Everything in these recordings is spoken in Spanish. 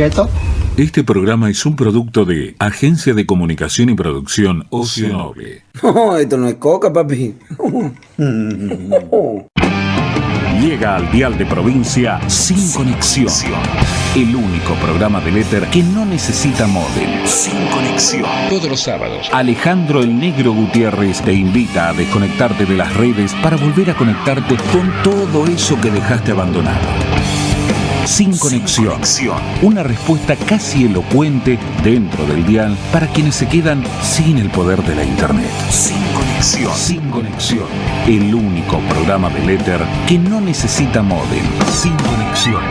¿Quieto? Este programa es un producto de Agencia de Comunicación y Producción Ocio Noble. No, esto no es coca, papi. Llega al dial de provincia Sin Conexión. El único programa del éter que no necesita módem. Sin Conexión. Todos los sábados, Alejandro el Negro Gutiérrez te invita a desconectarte de las redes para volver a conectarte con todo eso que dejaste abandonado. Sin Conexión. Una respuesta casi elocuente dentro del dial para quienes se quedan sin el poder de la internet. Sin Conexión. El único programa del éter que no necesita módem. Sin Conexión.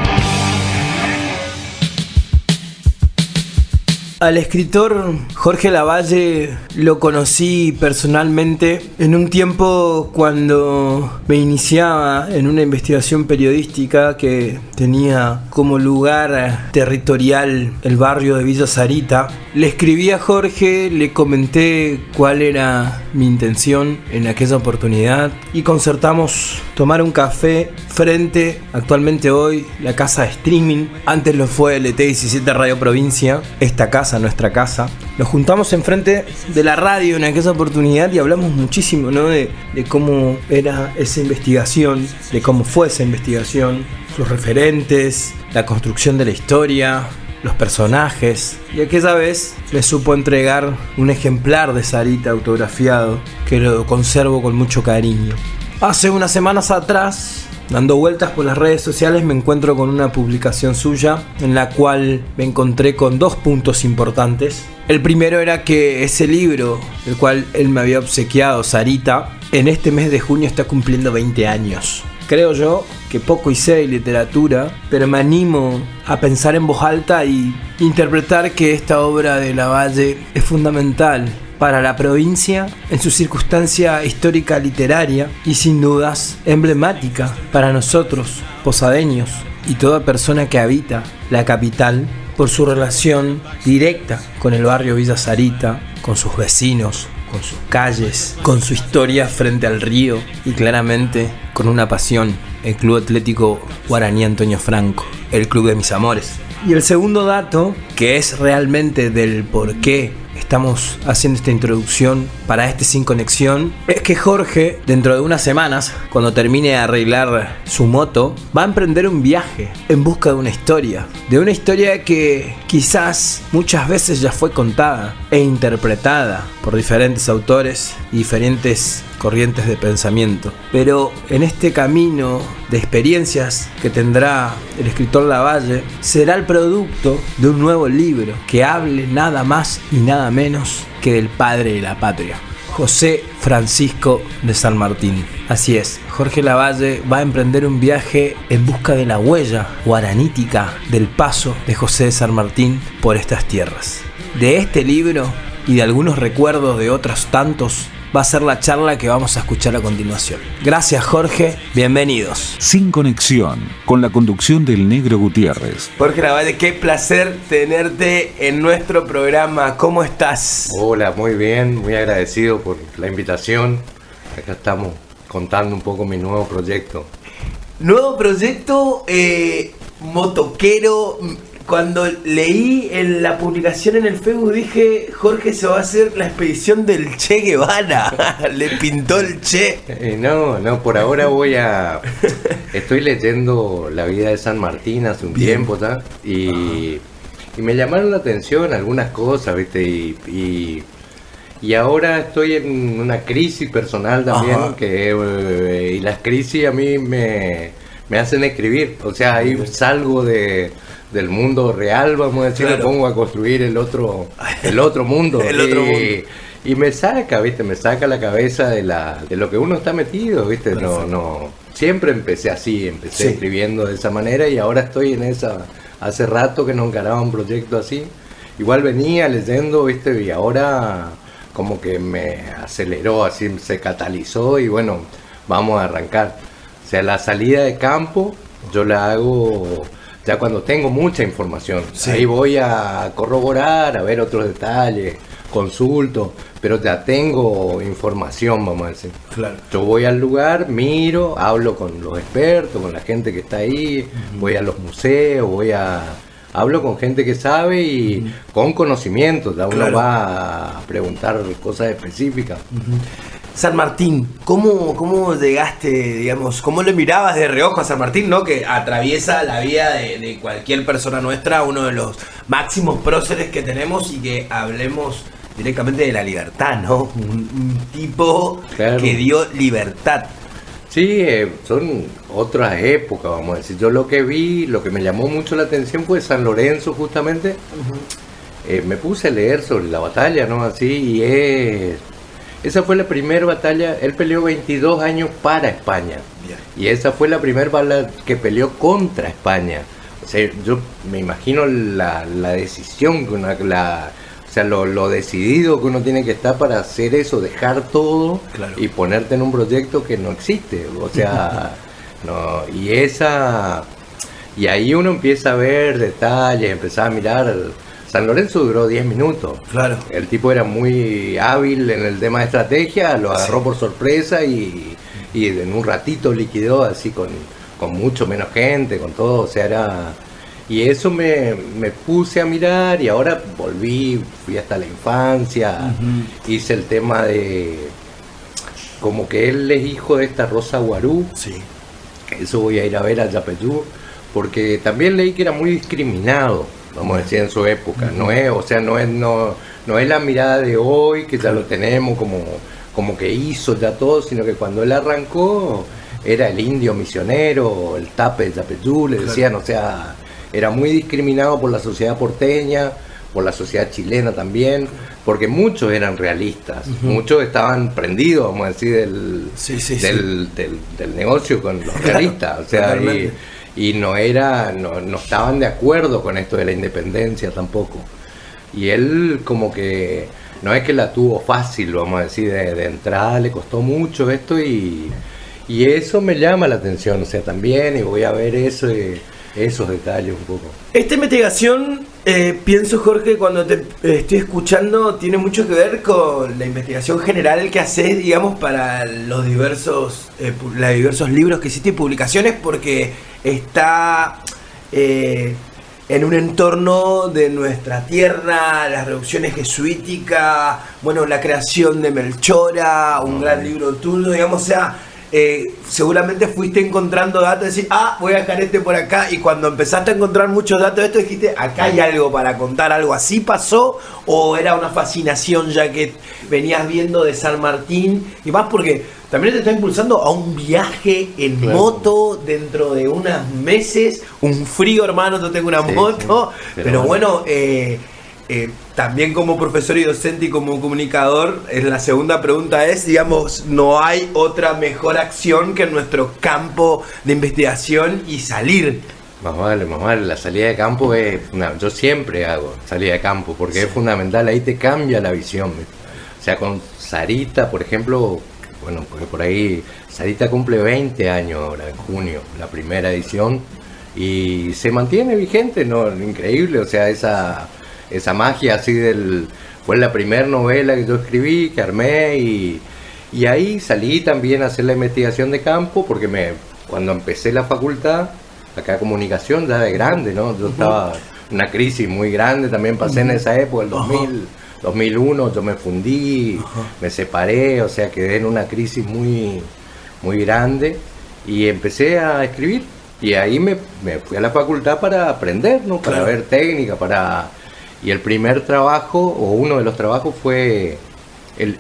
Al escritor Jorge Lavalle lo conocí personalmente en un tiempo cuando me iniciaba en una investigación periodística que tenía como lugar territorial el barrio de Villa Sarita. Le escribí a Jorge, le comenté cuál era mi intención en aquella oportunidad y concertamos tomar un café frente, actualmente hoy, la casa de streaming. Antes lo fue LT17 Radio Provincia, esta casa, nuestra casa. Nos juntamos enfrente de la radio en aquella oportunidad y hablamos muchísimo, ¿no? de cómo era esa investigación, de cómo fue esa investigación, sus referentes, la construcción de la historia, los personajes. Y aquella vez me supo entregar un ejemplar de Sarita autografiado que lo conservo con mucho cariño. Hace unas semanas atrás, dando vueltas por las redes sociales, me encuentro con una publicación suya en la cual me encontré con dos puntos importantes. El primero era que ese libro, el cual él me había obsequiado, Sarita, en este mes de junio está cumpliendo 20 años. Creo yo que poco hice de literatura, pero me animo a pensar en voz alta y interpretar que esta obra de Lavalle es fundamental para la provincia en su circunstancia histórica literaria y sin dudas emblemática para nosotros, posadeños, y toda persona que habita la capital por su relación directa con el barrio Villa Sarita, con sus vecinos, con sus calles, con su historia frente al río y claramente con una pasión, el Club Atlético Guaraní Antonio Franco, el club de mis amores. Y el segundo dato, que es realmente del por qué estamos haciendo esta introducción para este Sin Conexión, es que Jorge, dentro de unas semanas, cuando termine de arreglar su moto, va a emprender un viaje en busca de una historia que quizás muchas veces ya fue contada e interpretada por diferentes autores y diferentes corrientes de pensamiento. Pero en este camino de experiencias que tendrá el escritor Lavalle, será el producto de un nuevo libro que hable nada más y nada menos que del padre de la patria, José Francisco de San Martín. Así es, Jorge Lavalle va a emprender un viaje en busca de la huella guaranítica del paso de José de San Martín por estas tierras. De este libro y de algunos recuerdos de otros tantos va a ser la charla que vamos a escuchar a continuación. Gracias, Jorge, bienvenidos. Sin Conexión, con la conducción del Negro Gutiérrez. Jorge Lavalle, qué placer tenerte en nuestro programa. ¿Cómo estás? Hola, muy bien, muy agradecido por la invitación. Acá estamos contando un poco mi nuevo proyecto. Nuevo proyecto, motoquero. Cuando leí en la publicación en el Facebook dije, Jorge se va a hacer la expedición del Che Guevara. Le pintó el Che. No, por ahora estoy leyendo la vida de San Martín hace un tiempo ya, y me llamaron la atención algunas cosas, ¿viste? Y ahora estoy en una crisis personal también, y las crisis a mí me hacen escribir. O sea, ahí salgo del mundo real, vamos a decir, claro. Me pongo a construir el otro mundo. Y me saca, ¿viste? Me saca la cabeza de lo que uno está metido, ¿viste? No, siempre empecé así, escribiendo de esa manera, y ahora estoy en esa. Hace rato que no encaraba un proyecto así. Igual venía leyendo, ¿viste? Y ahora como que me aceleró, así se catalizó, y bueno, vamos a arrancar. O sea, la salida de campo yo la hago ya cuando tengo mucha información. Sí. Ahí voy a corroborar, a ver otros detalles, consulto, pero ya tengo información, vamos a decir. Claro. Yo voy al lugar, miro, hablo con los expertos, con la gente que está ahí, voy a los museos, voy a hablo con gente que sabe y con conocimiento, ya uno Claro. va a preguntar cosas específicas. San Martín, ¿cómo llegaste, digamos, cómo le mirabas de reojo a San Martín, ¿no? Que atraviesa la vida de cualquier persona nuestra, uno de los máximos próceres que tenemos, y que hablemos directamente de la libertad, ¿no? Un tipo Claro. que dio libertad. Sí, son otras épocas, vamos a decir. Yo lo que vi, lo que me llamó mucho la atención fue San Lorenzo, justamente. Me puse a leer sobre la batalla, ¿no? Así, esa fue la primera batalla. Él peleó 22 años para España. Bien. Y esa fue la primera batalla que peleó contra España. O sea, yo me imagino la decisión, que o sea, lo decidido que uno tiene que estar para hacer eso, dejar todo. Claro. Y ponerte en un proyecto que no existe. O sea, no, y ahí uno empieza a ver detalles, empezaba a mirar. San Lorenzo duró 10 minutos. Claro. El tipo era muy hábil en el tema de estrategia, lo agarró por sorpresa y en un ratito liquidó así con mucho menos gente, con todo, o sea, era... Y eso me puse a mirar, y ahora fui hasta la infancia, hice el tema de... Como que él es hijo de esta Rosa Guarú, Sí. eso voy a ir a ver a Yapeyú, porque también leí que era muy discriminado, vamos a decir, en su época. No es, o sea, no es la mirada de hoy, que ya lo tenemos como que hizo ya todo, sino que cuando él arrancó era el indio misionero, el tape de Yapeyú, le decían, o sea, era muy discriminado por la sociedad porteña, por la sociedad chilena también, porque muchos eran realistas, muchos estaban prendidos, vamos a decir, del negocio con los realistas, o sea, y no estaban de acuerdo con esto de la independencia tampoco. Y él como que no es que la tuvo fácil, vamos a decir, de entrada, le costó mucho esto, y eso me llama la atención, o sea, también, y voy a ver esos detalles un poco. Esta investigación, pienso, Jorge, cuando te estoy escuchando, tiene mucho que ver con la investigación general que haces, digamos, para los diversos libros que hiciste y publicaciones, porque está en un entorno de nuestra tierra, las reducciones jesuíticas, bueno, la creación de Melchora, un gran libro tuyo, digamos, o sea... seguramente fuiste encontrando datos, decir, voy a dejar por acá, y cuando empezaste a encontrar muchos datos de esto dijiste, acá hay algo para contar, algo así pasó, o era una fascinación ya que venías viendo de San Martín, y más porque también te está impulsando a un viaje en moto dentro de unos meses, un frío, hermano, yo tengo una moto, sí, pero bueno, también como profesor y docente y como comunicador, la segunda pregunta es, digamos, no hay otra mejor acción que en nuestro campo de investigación y salir. Más vale, la salida de campo yo siempre hago salida de campo, porque es fundamental, ahí te cambia la visión. O sea, con Sarita, por ejemplo, bueno, porque por ahí Sarita cumple 20 años ahora, en junio, la primera edición, y se mantiene vigente, ¿no? Increíble, o sea, esa magia así fue la primera novela que yo escribí, que armé, y ahí salí también a hacer la investigación de campo, porque cuando empecé la facultad, acá comunicación ya de grande, ¿no? Yo estaba en una crisis muy grande, también pasé en esa época, el 2001, yo me fundí, me separé, o sea, quedé en una crisis muy, muy grande, y empecé a escribir, y ahí me fui a la facultad para aprender, ¿no? Para ver técnica, y el primer trabajo, o uno de los trabajos, fue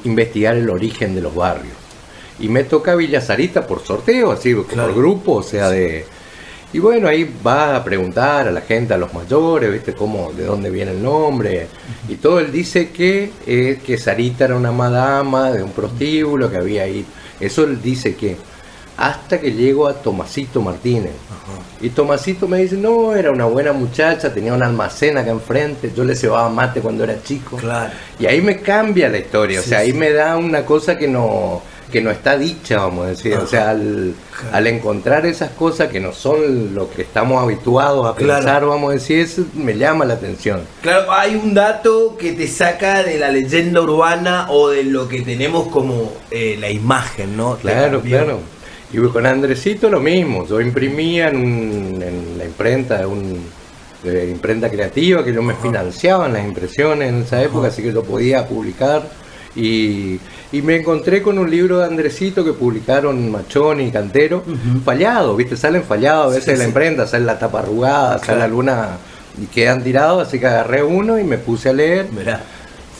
investigar el origen de los barrios. Y me toca Villa Sarita por sorteo, así, por grupo, o sea, y bueno, ahí va a preguntar a la gente, a los mayores, ¿viste? De dónde viene el nombre. Y todo él dice que Sarita era una madama de un prostíbulo que había ahí. Eso él dice que... Hasta que llego a Tomasito Martínez. Y Tomasito me dice, no, era una buena muchacha, tenía un almacén acá enfrente, yo le cebaba mate cuando era chico. Claro. Y ahí me cambia la historia, o sea, ahí me da una cosa que no está dicha, vamos a decir. O sea, al encontrar esas cosas que no son lo que estamos habituados a pensar, vamos a decir, eso me llama la atención. Claro, hay un dato que te saca de la leyenda urbana o de lo que tenemos como la imagen, ¿no? Claro. Y con Andresito lo mismo, yo imprimía en la imprenta de de imprenta creativa, que yo me financiaban las impresiones en esa época, así que yo podía publicar. Y me encontré con un libro de Andresito que publicaron Machón y Cantero, fallado, ¿viste? Salen fallados a veces de la imprenta, sale la tapa arrugada, sale alguna y quedan tirados, así que agarré uno y me puse a leer. Mirá.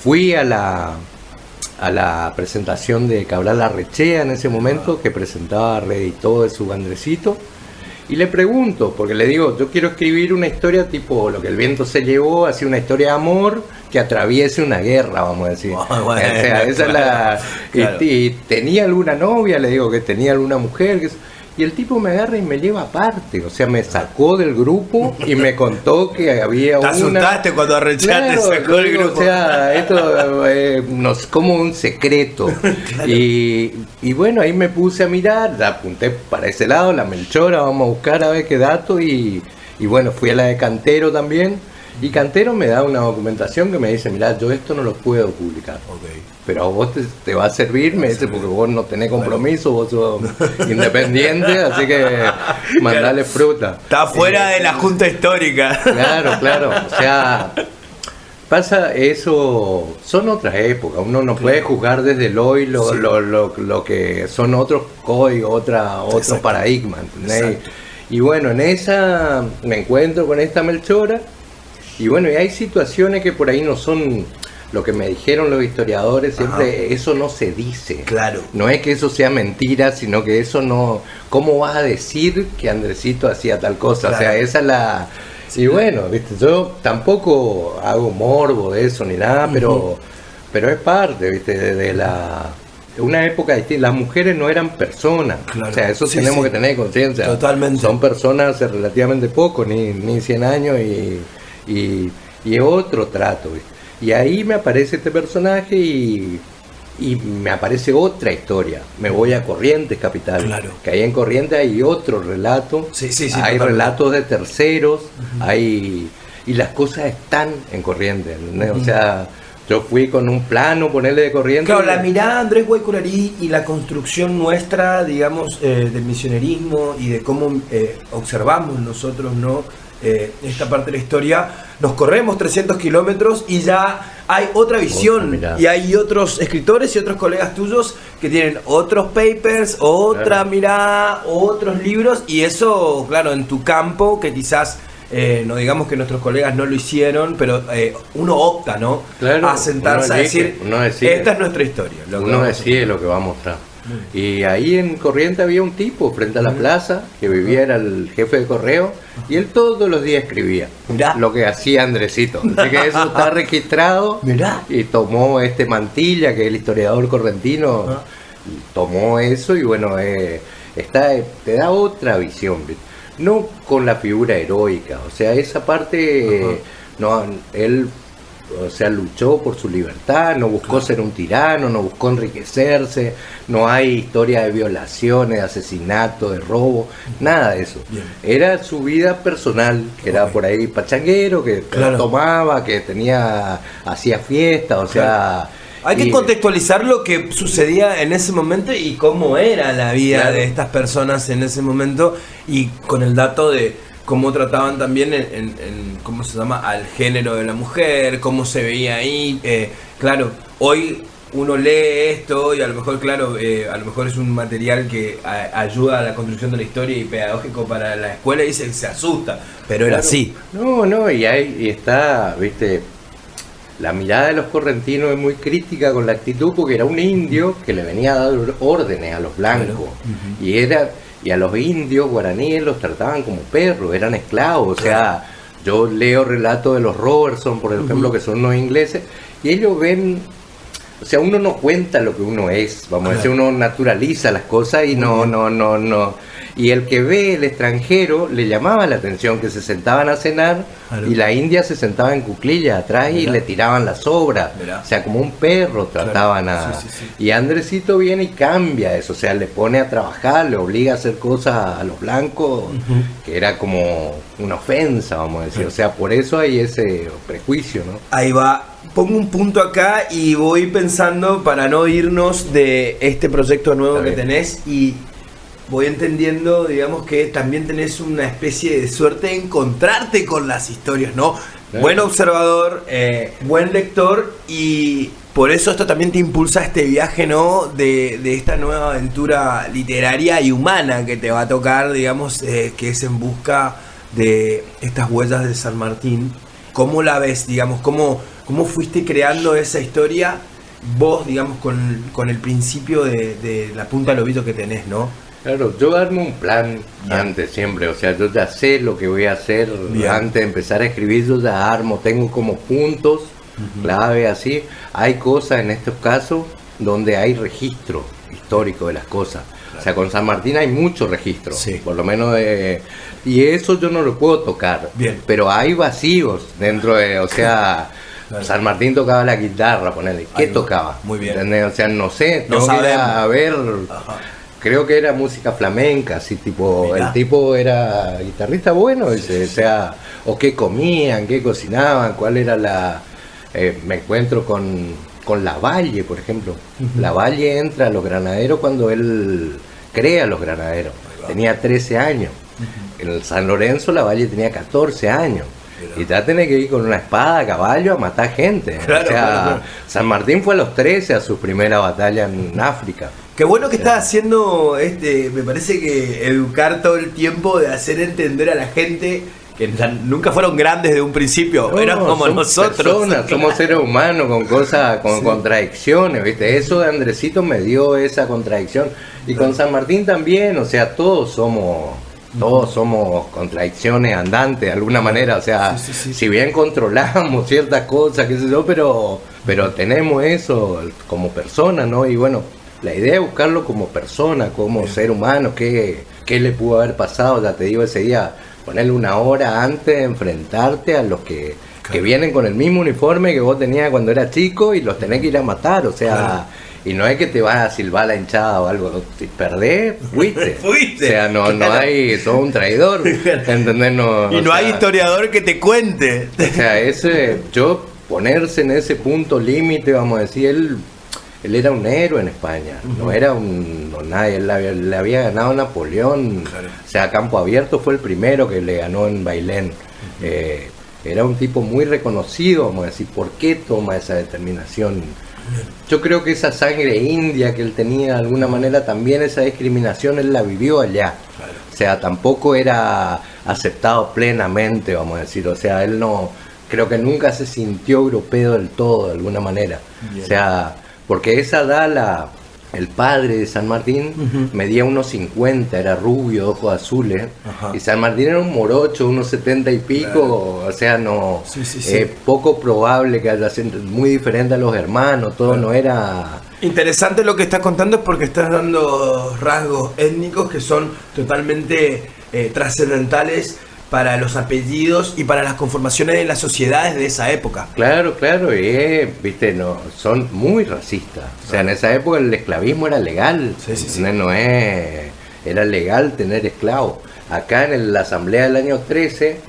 Fui a la presentación de Cabral Larrechea en ese momento, que presentaba, reeditó de su Andresito, y le pregunto, porque le digo, yo quiero escribir una historia tipo Lo que el viento se llevó, así una historia de amor que atraviese una guerra, vamos a decir. Bueno, o sea, esa es la... Claro. Y tenía alguna novia, le digo que tenía alguna mujer, y el tipo me agarra y me lleva aparte, o sea, me sacó del grupo y me contó que había Te una... asustaste cuando Arrechea te sacó del digo, grupo. O sea, esto nos como un secreto. Claro. Y bueno, ahí me puse a mirar, la apunté para ese lado, la Melchora, vamos a buscar a ver qué dato, y bueno, fui a la de Cantero también, y Cantero me da una documentación que me dice, mirá, yo esto no lo puedo publicar. Okay. Pero a vos te va a servir, me dice, porque vos no tenés compromiso, vos sos independiente, así que mandale fruta. Está fuera de la junta histórica. Claro, o sea, pasa eso, son otras épocas, uno no puede juzgar desde el hoy lo que son otros códigos, otro paradigma, ¿entendés? Exacto. Y bueno, en esa me encuentro con esta Melchora, y bueno, y hay situaciones que por ahí no son... Lo que me dijeron los historiadores, siempre eso no se dice. Claro. No es que eso sea mentira, sino que eso no... ¿Cómo vas a decir que Andresito hacía tal cosa? Claro. O sea, esa es la... Y bueno, ¿viste? Yo tampoco hago morbo de eso ni nada, pero es parte, ¿viste? De una época distinta. Las mujeres no eran personas. Claro. O sea, eso Sí, tenemos sí. que tener conciencia. Totalmente. Son personas hace relativamente poco, ni 100 años, y es otro trato, ¿viste? Y ahí me aparece este personaje y me aparece otra historia. Me voy a Corrientes Capital. Claro. Que ahí en Corrientes hay otro relato. Sí, hay totalmente. relatos de terceros. Y las cosas están en Corrientes. ¿Entendés? O sea, yo fui con un plano, ponerle de Corrientes. Claro, la mirada de Andrés Guaycurarí y la construcción nuestra, digamos, del misionerismo y de cómo observamos nosotros, ¿no? Esta parte de la historia, nos corremos 300 kilómetros y ya hay otra visión, y hay otros escritores y otros colegas tuyos que tienen otros papers, otra mirada, otros libros, y eso, claro, en tu campo, que quizás no digamos que nuestros colegas no lo hicieron, pero uno opta, ¿no? Claro, a sentarse a decir, esta es nuestra historia. Uno decide lo que va a mostrar. Y ahí en Corrientes había un tipo frente a la plaza que vivía, era el jefe de correo, y él todos los días escribía. Mirá. Lo que hacía Andresito. Así que eso está registrado. Mirá. Y tomó Mantilla, que es el historiador correntino, tomó eso y bueno, te da otra visión, ¿viste? No con la figura heroica, o sea, esa parte, no, él... O sea, luchó por su libertad, no buscó ser un tirano, no buscó enriquecerse, no hay historia de violaciones, de asesinato, de robo, nada de eso. Bien. Era su vida personal, que era por ahí pachanguero, que tomaba, que hacía fiesta, o sea... Hay que contextualizar lo que sucedía en ese momento y cómo era la vida de estas personas en ese momento, y con el dato de cómo trataban también en cómo se llama, al género de la mujer, cómo se veía ahí. Claro, hoy uno lee esto y a lo mejor, a lo mejor es un material que ayuda a la construcción de la historia y pedagógico para la escuela, y se asusta, pero era así. No, y está, viste, la mirada de los correntinos es muy crítica con la actitud, porque era un indio que le venía a dar órdenes a los blancos, y a los indios guaraníes los trataban como perros, eran esclavos. O sea, yo leo relatos de los Robertson, por ejemplo, que son unos ingleses, y ellos ven, o sea, uno no cuenta lo que uno es, vamos a decir, uno naturaliza las cosas y no. Y el que ve el extranjero le llamaba la atención que se sentaban a cenar y la india se sentaba en cuclillas atrás y le tiraban las sobras. O sea, como un perro trataban Y Andresito viene y cambia eso, o sea, le pone a trabajar, le obliga a hacer cosas a los blancos, que era como una ofensa, vamos a decir. O sea, por eso hay ese prejuicio, ¿no? Ahí va. Pongo un punto acá y voy pensando para no irnos de este proyecto nuevo que tenés, y voy entendiendo, digamos, que también tenés una especie de suerte de encontrarte con las historias, ¿no? Claro. Buen observador, buen lector, y por eso esto también te impulsa a este viaje, ¿no? De esta nueva aventura literaria y humana que te va a tocar, digamos, que es en busca de estas huellas de San Martín. ¿Cómo la ves, digamos? ¿Cómo fuiste creando esa historia vos, digamos, con el principio de la punta del ovillo que tenés, ¿no? Claro, yo armo un plan antes siempre, o sea, yo ya sé lo que voy a hacer. Bien. Antes de empezar a escribir, yo ya armo, tengo como puntos clave así. Hay cosas en estos casos donde hay registro histórico de las cosas. O sea, con San Martín hay mucho registro, Sí. por lo menos y eso yo no lo puedo tocar. Bien. Pero hay vacíos dentro de, o sea, Claro. San Martín tocaba la guitarra, ponele. ¿Qué Ahí va. tocaba? Muy bien. ¿Entendés? O sea, no sé, No tengo que ir sabemos. a ver. Ajá. Creo que era música flamenca, así tipo, Mirá. el tipo era guitarrista bueno, dice, o sea, o qué comían, qué cocinaban, cuál era la... me encuentro con Lavalle, por ejemplo. Lavalle entra a los granaderos cuando él crea los granaderos. Tenía 13 años. En el San Lorenzo Lavalle tenía 14 años. Y ya tenés que ir con una espada a caballo a matar gente. Claro, o sea, claro. San Martín fue a los 13 a su primera batalla en África. Qué bueno que estás haciendo, me parece que educar todo el tiempo, de hacer entender a la gente que nunca fueron grandes de un principio, No, eran como somos nosotros. personas, somos seres humanos con cosas, con contradicciones, ¿viste? Eso de Andresito me dio esa contradicción. Y con San Martín también, o sea, todos somos contradicciones andantes de alguna manera, o sea, Sí. si bien controlamos ciertas cosas, qué sé yo, pero tenemos eso como persona, ¿no? Y bueno, la idea es buscarlo como persona, como ser humano, qué le pudo haber pasado, ya te digo, ese día, ponerle una hora antes de enfrentarte a los que vienen con el mismo uniforme que vos tenías cuando eras chico y los tenés que ir a matar, o sea... Claro. Y no es que te vas a silbar la hinchada o algo, si perdés, fuiste. Fuiste. O sea, no hay, sos un traidor, ¿entendés? No, Y o no hay sea, historiador que te cuente. O sea, ponerse en ese punto límite, vamos a decir, él era un héroe en España, no era nadie, él le había ganado a Napoleón, Claro. o sea, a campo abierto fue el primero que le ganó en Bailén. Era un tipo muy reconocido, vamos a decir, ¿por qué toma esa determinación? Yo creo que esa sangre india que él tenía, de alguna manera también esa discriminación él la vivió allá. Claro. O sea, tampoco era aceptado plenamente, vamos a decir. O sea, él no, creo que nunca se sintió europeo del todo, de alguna manera. Bien. O sea, porque esa da el padre de San Martín medía unos 50, era rubio, de ojos azules. Ajá. Y San Martín era un morocho, unos 70 y pico. Claro. O sea, no, Sí. poco probable que haya sido muy diferente a los hermanos, todo Claro. no era... Interesante lo que estás contando, es porque estás dando rasgos étnicos que son totalmente trascendentales para los apellidos y para las conformaciones de las sociedades de esa época. Claro, viste, no, son muy racistas. O sea, en esa época el esclavismo era legal. Sí. Era legal tener esclavos. Acá en la asamblea del año 13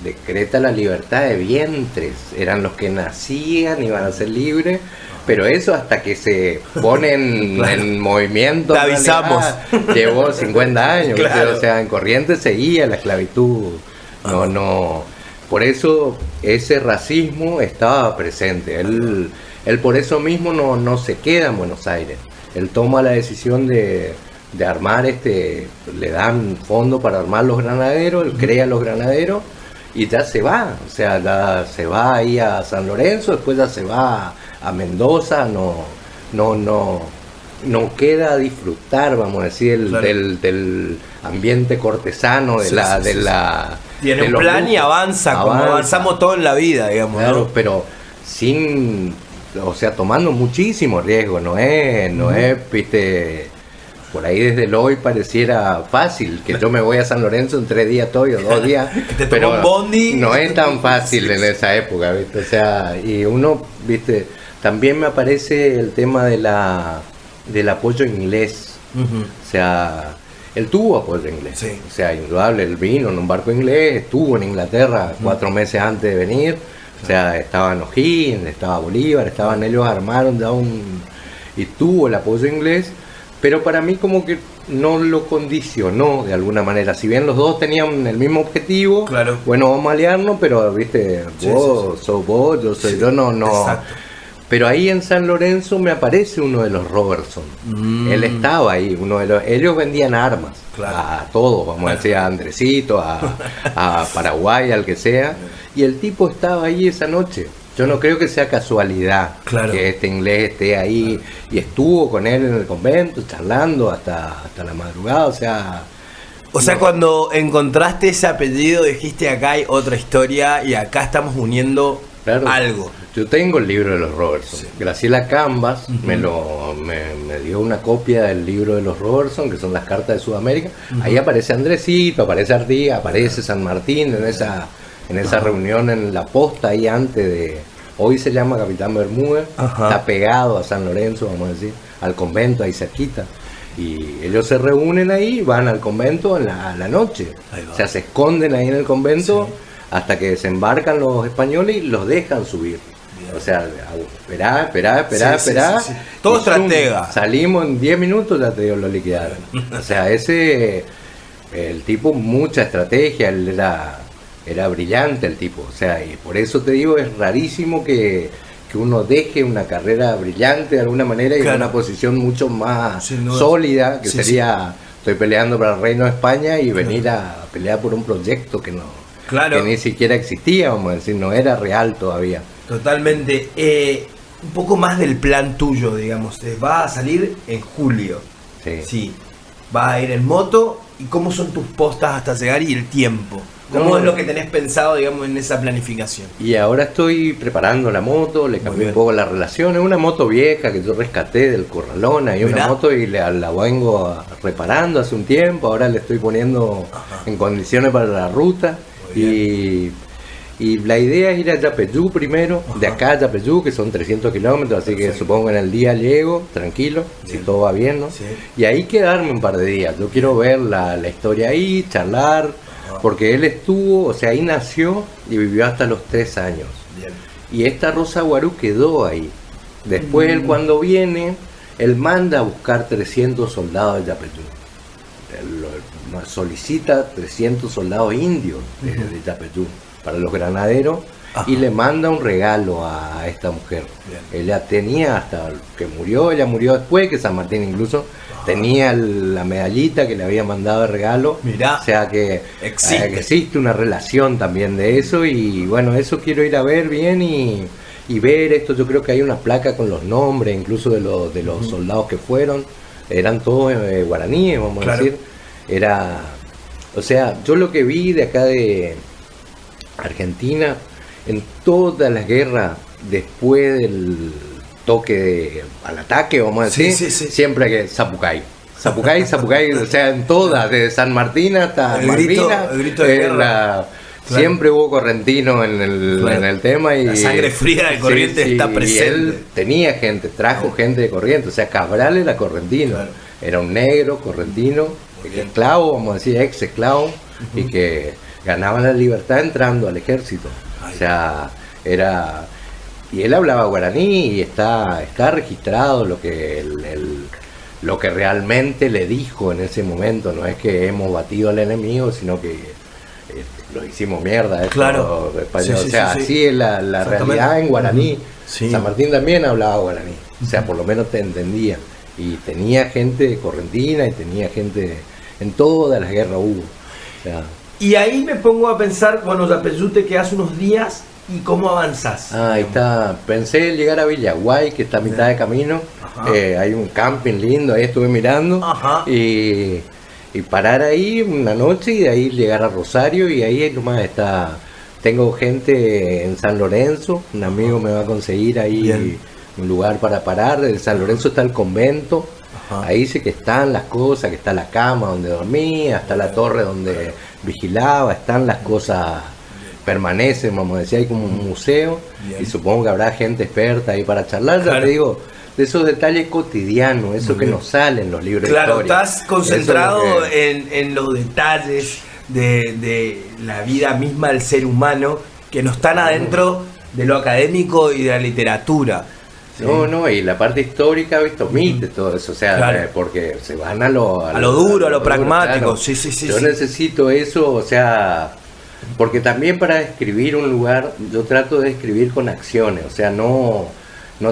decreta la libertad de vientres. Eran los que nacían, iban a ser libres. Pero eso hasta que se ponen Claro. en movimiento. Te en avisamos. realidad, llevó 50 años. ¿viste? Claro. O sea, en Corrientes seguía la esclavitud. No. Por eso ese racismo estaba presente. Él por eso mismo no se queda en Buenos Aires. Él toma la decisión de armar le dan fondo para armar los granaderos, él crea los granaderos y ya se va. O sea, ya se va ahí a San Lorenzo, después ya se va a Mendoza, no queda a disfrutar, vamos a decir, Claro. del ambiente cortesano, Sí. Tiene de un los plan y lujos. avanza, como avanzamos todo en la vida, digamos. Claro, ¿no? pero tomando muchísimo riesgo, no es, viste, por ahí desde el hoy pareciera fácil, que yo me voy a San Lorenzo en 3 días todo, o 2 días, Que te toma pero un bondi. no es tan fácil Sí. en esa época, viste, o sea, y uno, viste, también me aparece el tema del apoyo inglés, o sea, él tuvo apoyo inglés, Sí. o sea, indudable, él vino en un barco inglés, estuvo en Inglaterra 4 meses antes de venir, o sea, estaban O'Higgins, estaba Bolívar, ellos armaron ya y tuvo el apoyo inglés, pero para mí como que no lo condicionó de alguna manera. Si bien los dos tenían el mismo objetivo, Claro. bueno, vamos a aliarnos, pero viste, vos sos vos, yo soy yo, no. Exacto. Pero ahí en San Lorenzo me aparece uno de los Robertson. Él estaba ahí, ellos vendían armas, Claro. a todos, vamos a decir, a Andresito, a Paraguay, al que sea. Y el tipo estaba ahí esa noche. Yo no creo que sea casualidad Claro. que este inglés esté ahí, y estuvo con él en el convento, charlando hasta la madrugada, o sea... Cuando encontraste ese apellido dijiste acá hay otra historia y acá estamos uniendo Claro. algo. Yo tengo el libro de los Robertson. Graciela Cambas me dio una copia del libro de los Robertson, que son las cartas de Sudamérica. Ahí aparece Andresito, aparece Artigas, aparece San Martín en esa reunión en la posta ahí antes de... Hoy se llama Capitán Bermúdez, está pegado a San Lorenzo, vamos a decir, al convento ahí cerquita. Y ellos se reúnen ahí, van al convento a la noche. O sea, se esconden ahí en el convento hasta que desembarcan los españoles y los dejan subir. O sea, esperá. Sí. Todo Y zoom, estratega. salimos en 10 minutos, ya te digo, lo liquidaron. O sea, el tipo, mucha estrategia, él era brillante el tipo. O sea, y por eso te digo, es rarísimo que uno deje una carrera brillante de alguna manera y en una posición mucho más sólida, que sería, estoy peleando para el Reino de España y venir a pelear por un proyecto que que ni siquiera existía, vamos a decir, no era real todavía. Totalmente. Un poco más del plan tuyo, digamos. Va a salir en julio. Sí. Va a ir en moto. ¿Y cómo son tus postas hasta llegar y el tiempo? ¿Cómo es lo que tenés pensado, digamos, en esa planificación? Y ahora estoy preparando la moto, le cambié un poco la relación. Es una moto vieja que yo rescaté del corralón, ahí una moto y la vengo reparando hace un tiempo. Ahora le estoy poniendo en condiciones para la ruta. Y la idea es ir a Yapeyú primero, de acá a Yapeyú, que son 300 kilómetros, así que supongo que en el día llego, tranquilo, si todo va bien, ¿no? Y ahí quedarme un par de días. Yo quiero ver la historia ahí, charlar, porque él estuvo, o sea, ahí nació y vivió hasta los 3 años. Y esta Rosa Guarú quedó ahí. Después él, cuando viene, él manda a buscar 300 soldados de Yapeyú. Solicita 300 soldados indios de Yapeyú para los granaderos y le manda un regalo a esta mujer. Ella tenía, hasta que murió, ella murió después que San Martín incluso, tenía la medallita que le había mandado de regalo. Mirá, o sea que existe una relación también de eso, y bueno, eso quiero ir a ver bien y ver esto. Yo creo que hay una placa con los nombres incluso de los soldados que fueron, eran todos guaraníes, vamos a decir. O sea, yo lo que vi de acá de Argentina, en todas las guerras, después del toque al ataque, vamos a decir, siempre que Zapucay, o sea, en todas, desde San Martín hasta Malvinas, el grito de guerra. Siempre hubo correntino en el tema, y la sangre fría de Corrientes está presente. Y él tenía gente, trajo gente de Corrientes, o sea, Cabral era correntino, era un negro correntino, esclavo, vamos a decir, ex esclavo, y que ganaba la libertad entrando al ejército. O sea, y él hablaba guaraní, y está registrado lo que realmente le dijo en ese momento. No es que hemos batido al enemigo, sino que lo hicimos mierda. Claro. Así es la realidad en guaraní. San Martín también hablaba guaraní, o sea, por lo menos te entendía. Y tenía gente correntina y tenía gente en todas las guerras hubo. O sea, y ahí me pongo a pensar, bueno, Yapeyú te quedas unos días y cómo avanzás. Ahí está. Pensé en llegar a Villaguay, que está a mitad de camino. Hay un camping lindo, ahí estuve mirando. Y parar ahí una noche y de ahí llegar a Rosario, y ahí nomás está. Tengo gente en San Lorenzo, un amigo me va a conseguir ahí un lugar para parar. En San Lorenzo está el convento. Ahí sé que están las cosas, que está la cama donde dormía, está la torre donde vigilaba, están las cosas, permanecen, vamos a decir, hay como un museo. Y supongo que habrá gente experta ahí para charlar. Ya te digo, de esos detalles cotidianos, eso que nos sale en los libros de historia. Claro, estás concentrado en los detalles de la vida misma del ser humano, que no están adentro de lo académico y de la literatura. No, y la parte histórica, ¿viste? Omite todo eso, o sea, Claro. porque se van a lo duro, a lo duro, pragmático, claro. sí. Yo necesito eso, o sea, porque también para describir un lugar, yo trato de describir con acciones, o sea, no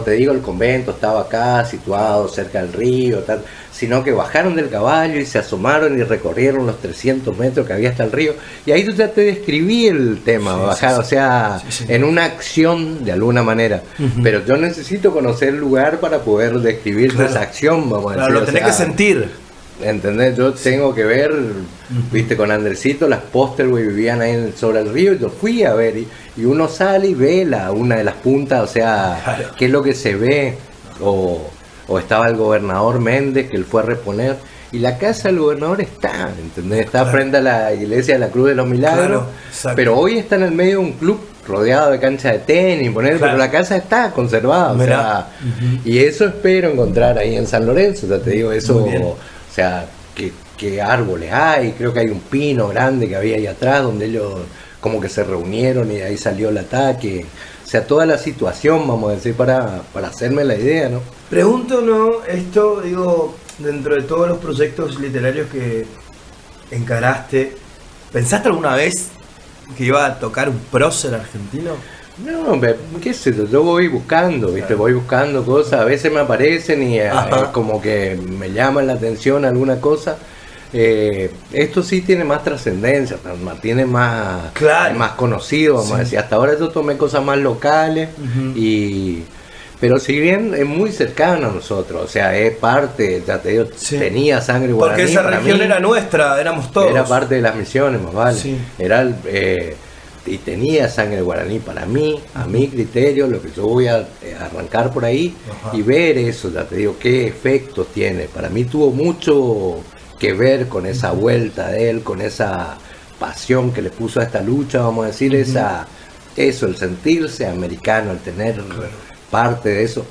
te digo el convento estaba acá, situado cerca del río, tal, sino que bajaron del caballo y se asomaron y recorrieron los 300 metros que había hasta el río, y ahí yo ya te describí el tema, Sí, bajar, sí, o sea, sí. en una acción de alguna manera, pero yo necesito conocer el lugar para poder describir Claro. esa acción, vamos a Claro, decir, lo o tenés sea, que sentir. ¿entendés? Yo tengo que ver, viste, con Andresito, las Pósterway vivían ahí sobre el río, y yo fui a ver, y uno sale y ve una de las puntas, o sea, Claro. qué es lo que se ve, o estaba el gobernador Méndez, que él fue a reponer, y la casa del gobernador está, ¿entendés? Está Claro. frente a la iglesia de la Cruz de los Milagros, Claro, exacto. pero hoy está en el medio de un club rodeado de cancha de tenis, Claro. pero la casa está conservada, o Mirá. sea, y eso espero encontrar ahí en San Lorenzo, ya te digo, eso, Muy bien. o sea, qué árboles hay, creo que hay un pino grande que había ahí atrás, donde ellos como que se reunieron y de ahí salió el ataque, o sea, toda la situación, vamos a decir, para hacerme la idea, ¿no? Pregunto, ¿no? Esto, digo, dentro de todos los proyectos literarios que encaraste, ¿pensaste alguna vez que iba a tocar un prócer argentino? No, qué sé yo voy buscando, ¿viste? Voy buscando cosas, a veces me aparecen y Ajá. como que me llaman la atención alguna cosa. Esto sí tiene más trascendencia, tiene más, Claro. más conocido, vamos a Sí. decir. Hasta ahora yo tomé cosas más locales, pero si bien es muy cercano a nosotros, o sea, es parte, ya te digo, Sí. tenía sangre guaraní. Porque esa para región mí era nuestra, éramos todos. era parte de las misiones, más vale. Sí. Era y tenía sangre guaraní para mí, a mi criterio, lo que yo voy a arrancar por ahí. Ajá. Y ver eso, ya te digo, qué efectos tiene. Para mí tuvo mucho que ver con esa vuelta de él, con esa pasión que le puso a esta lucha, vamos a decir, eso, el sentirse americano, el tener parte de eso.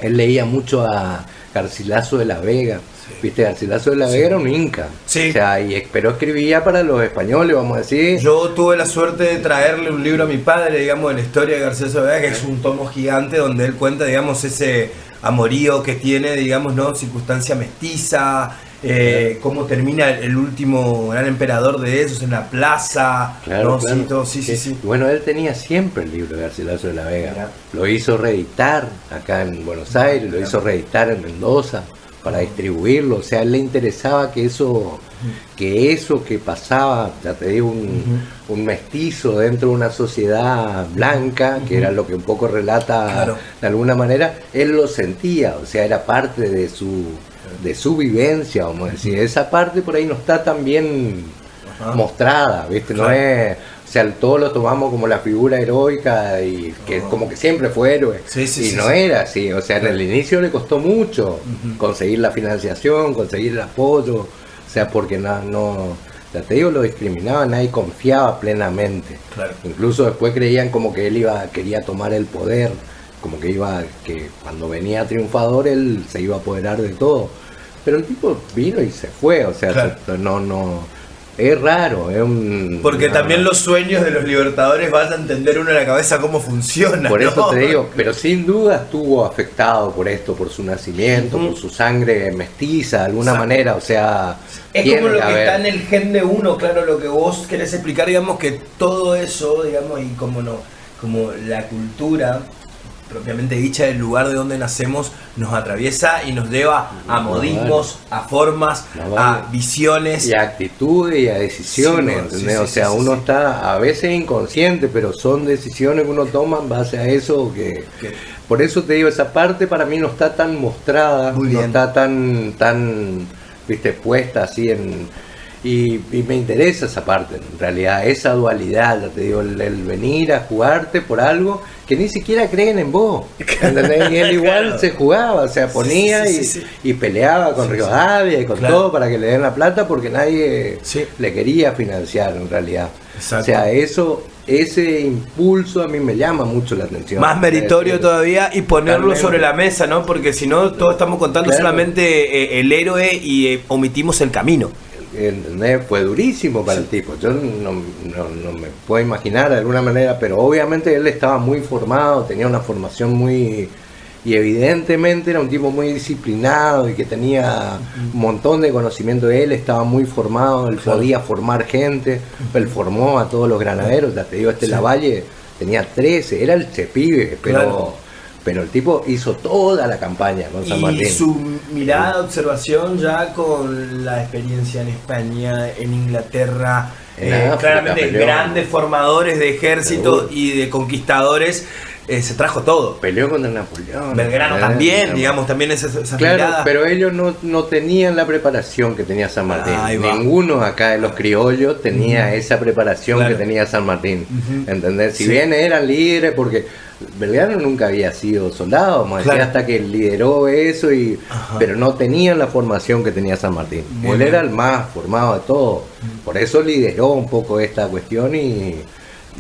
Él leía mucho a Garcilaso de la Vega. Viste, Garcilaso de la Vega era un inca. Sí. O sea, pero escribía para los españoles, vamos a decir. Yo tuve la suerte de traerle un libro a mi padre, digamos, de la historia de García Soledad, que es un tomo gigante donde él cuenta, digamos, ese amorío que tiene, digamos, ¿no? Circunstancia mestiza, cómo termina el último gran emperador de esos en la plaza, Claro, ¿no? claro. Sí, todo, sí. Bueno, él tenía siempre el libro de Garcilaso de la Vega. Mirá. Lo hizo reeditar acá en Buenos Aires, lo hizo reeditar en Mendoza para distribuirlo. O sea, a él le interesaba que eso que pasaba, ya te digo, un mestizo dentro de una sociedad blanca, que era lo que un poco relata Claro. de alguna manera, él lo sentía, o sea, era parte de su vivencia, vamos a decir. Esa parte por ahí no está tan bien mostrada, ¿viste? No Claro. es, o sea, todos lo tomamos como la figura heroica y que como que siempre fue héroe. Sí, y no era así, o sea, en el inicio le costó mucho conseguir la financiación, conseguir el apoyo, o sea, porque no, ya te digo, lo discriminaban, nadie confiaba plenamente. Claro. Incluso después creían como que él quería tomar el poder, como que que cuando venía triunfador él se iba a apoderar de todo. Pero el tipo vino y se fue, o sea, Claro. es raro, es un... Porque no, también los sueños de los libertadores van a entender uno en la cabeza cómo funciona. Por eso ¿no? te digo, pero sin duda estuvo afectado por esto, por su nacimiento, por su sangre mestiza, de alguna Exacto. manera, o sea... Es tiene como lo que haber- está en el gen de uno, claro, lo que vos querés explicar, digamos, que todo eso, digamos, y como la cultura propiamente dicha del lugar de donde nacemos nos atraviesa y nos lleva a modismos, a formas, a visiones. Y a actitudes y a decisiones, Sí, ¿entendés? sí, O sí, sea, sí, uno sí. está a veces inconsciente, pero son decisiones que uno toma en base a eso que... Por eso te digo, esa parte para mí no está tan mostrada, Muy no bien. está tan, viste, puesta así en... Y me interesa esa parte, en realidad, esa dualidad, ya te digo, el venir a jugarte por algo que ni siquiera creen en vos, ¿entendés? Y él igual Claro. se jugaba, o sea, ponía sí. y peleaba con Sí, Rivadavia y con Claro. todo para que le den la plata porque nadie Sí. le quería financiar en realidad. Exacto. O sea, ese impulso a mí me llama mucho la atención. Más meritorio Es decir, todavía y ponerlo totalmente. sobre la mesa, ¿no? Porque si no, todos estamos contando Claro. solamente el héroe y omitimos el camino. ¿entendés? Fue durísimo para el tipo. Yo no me puedo imaginar de alguna manera, pero obviamente él estaba muy formado, tenía una formación muy y evidentemente era un tipo muy disciplinado y que tenía un montón de conocimiento de él, estaba muy formado, él podía formar gente, él formó a todos los granaderos, ya te digo, Lavalle tenía 13, era el chepibe, pero el tipo hizo toda la campaña con San Martín. Y su mirada, observación ya con la experiencia en España, en Inglaterra, claramente grandes formadores de ejército y de conquistadores, se trajo todo. Peleó contra Napoleón. Belgrano también, digamos, también esas claro, miradas. pero ellos no tenían la preparación que tenía San Martín. Ninguno acá de los criollos tenía esa preparación que tenía San Martín. ¿Entendés? Si bien eran líderes, porque Belgrano nunca había sido soldado, vamos a decir, hasta que lideró eso, pero no tenían la formación que tenía San Martín. Él era el más formado de todos. Por eso lideró un poco esta cuestión y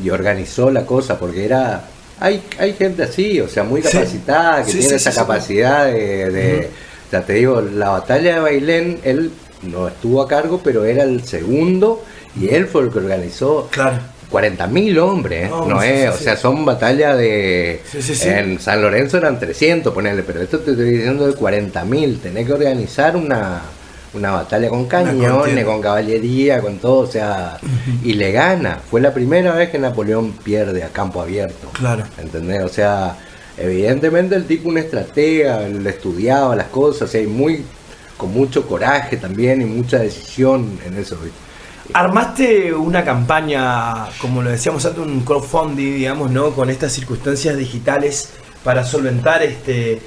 organizó la cosa, porque era... Hay gente así, o sea, muy capacitada, que tiene esa capacidad de ya te digo, la batalla de Bailén, él no estuvo a cargo, pero era el segundo, y él fue el que organizó 40.000 hombres, o sea, son batallas de... En San Lorenzo eran 300, ponerle, pero esto te estoy diciendo de 40.000, tenés que organizar una batalla con cañones, con caballería, con todo, o sea, y le gana. Fue la primera vez que Napoleón pierde a campo abierto. ¿Entendés? O sea, evidentemente el tipo un estratega, él estudiaba las cosas, o sea, con mucho coraje también y mucha decisión en eso. Armaste una campaña, como lo decíamos antes, un crowdfunding, digamos, ¿no? Con estas circunstancias digitales para solventar este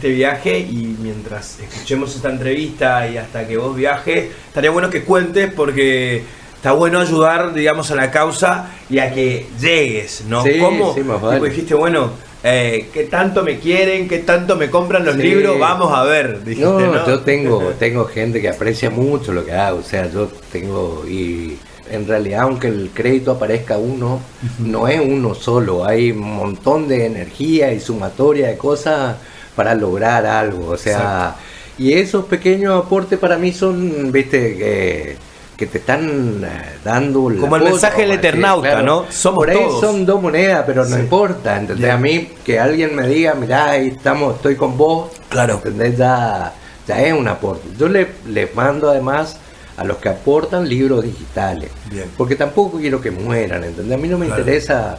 viaje, y mientras escuchemos esta entrevista y hasta que vos viajes, estaría bueno que cuentes, porque está bueno ayudar, digamos, a la causa y a que llegues, ¿no? ¿Cómo? Tipo, dijiste, bueno, ¿qué tanto me quieren? ¿Qué tanto me compran los libros? Vamos a ver, dijiste, ¿no? Yo tengo gente que aprecia mucho lo que hago, o sea, yo tengo, y en realidad, aunque el crédito aparezca uno, no es uno solo, hay un montón de energía y sumatoria de cosas para lograr algo, o sea, y esos pequeños aportes para mí son, viste, que te están dando como el mensaje del Eternauta, claro, ¿no? Somos por ahí todos. Son 2 monedas, pero no importa, ¿entendés? A mí que alguien me diga, mirá, ahí estoy con vos, ¿entendés? Ya es un aporte. Yo les mando además a los que aportan libros digitales, porque tampoco quiero que mueran, ¿entendés? A mí no me interesa.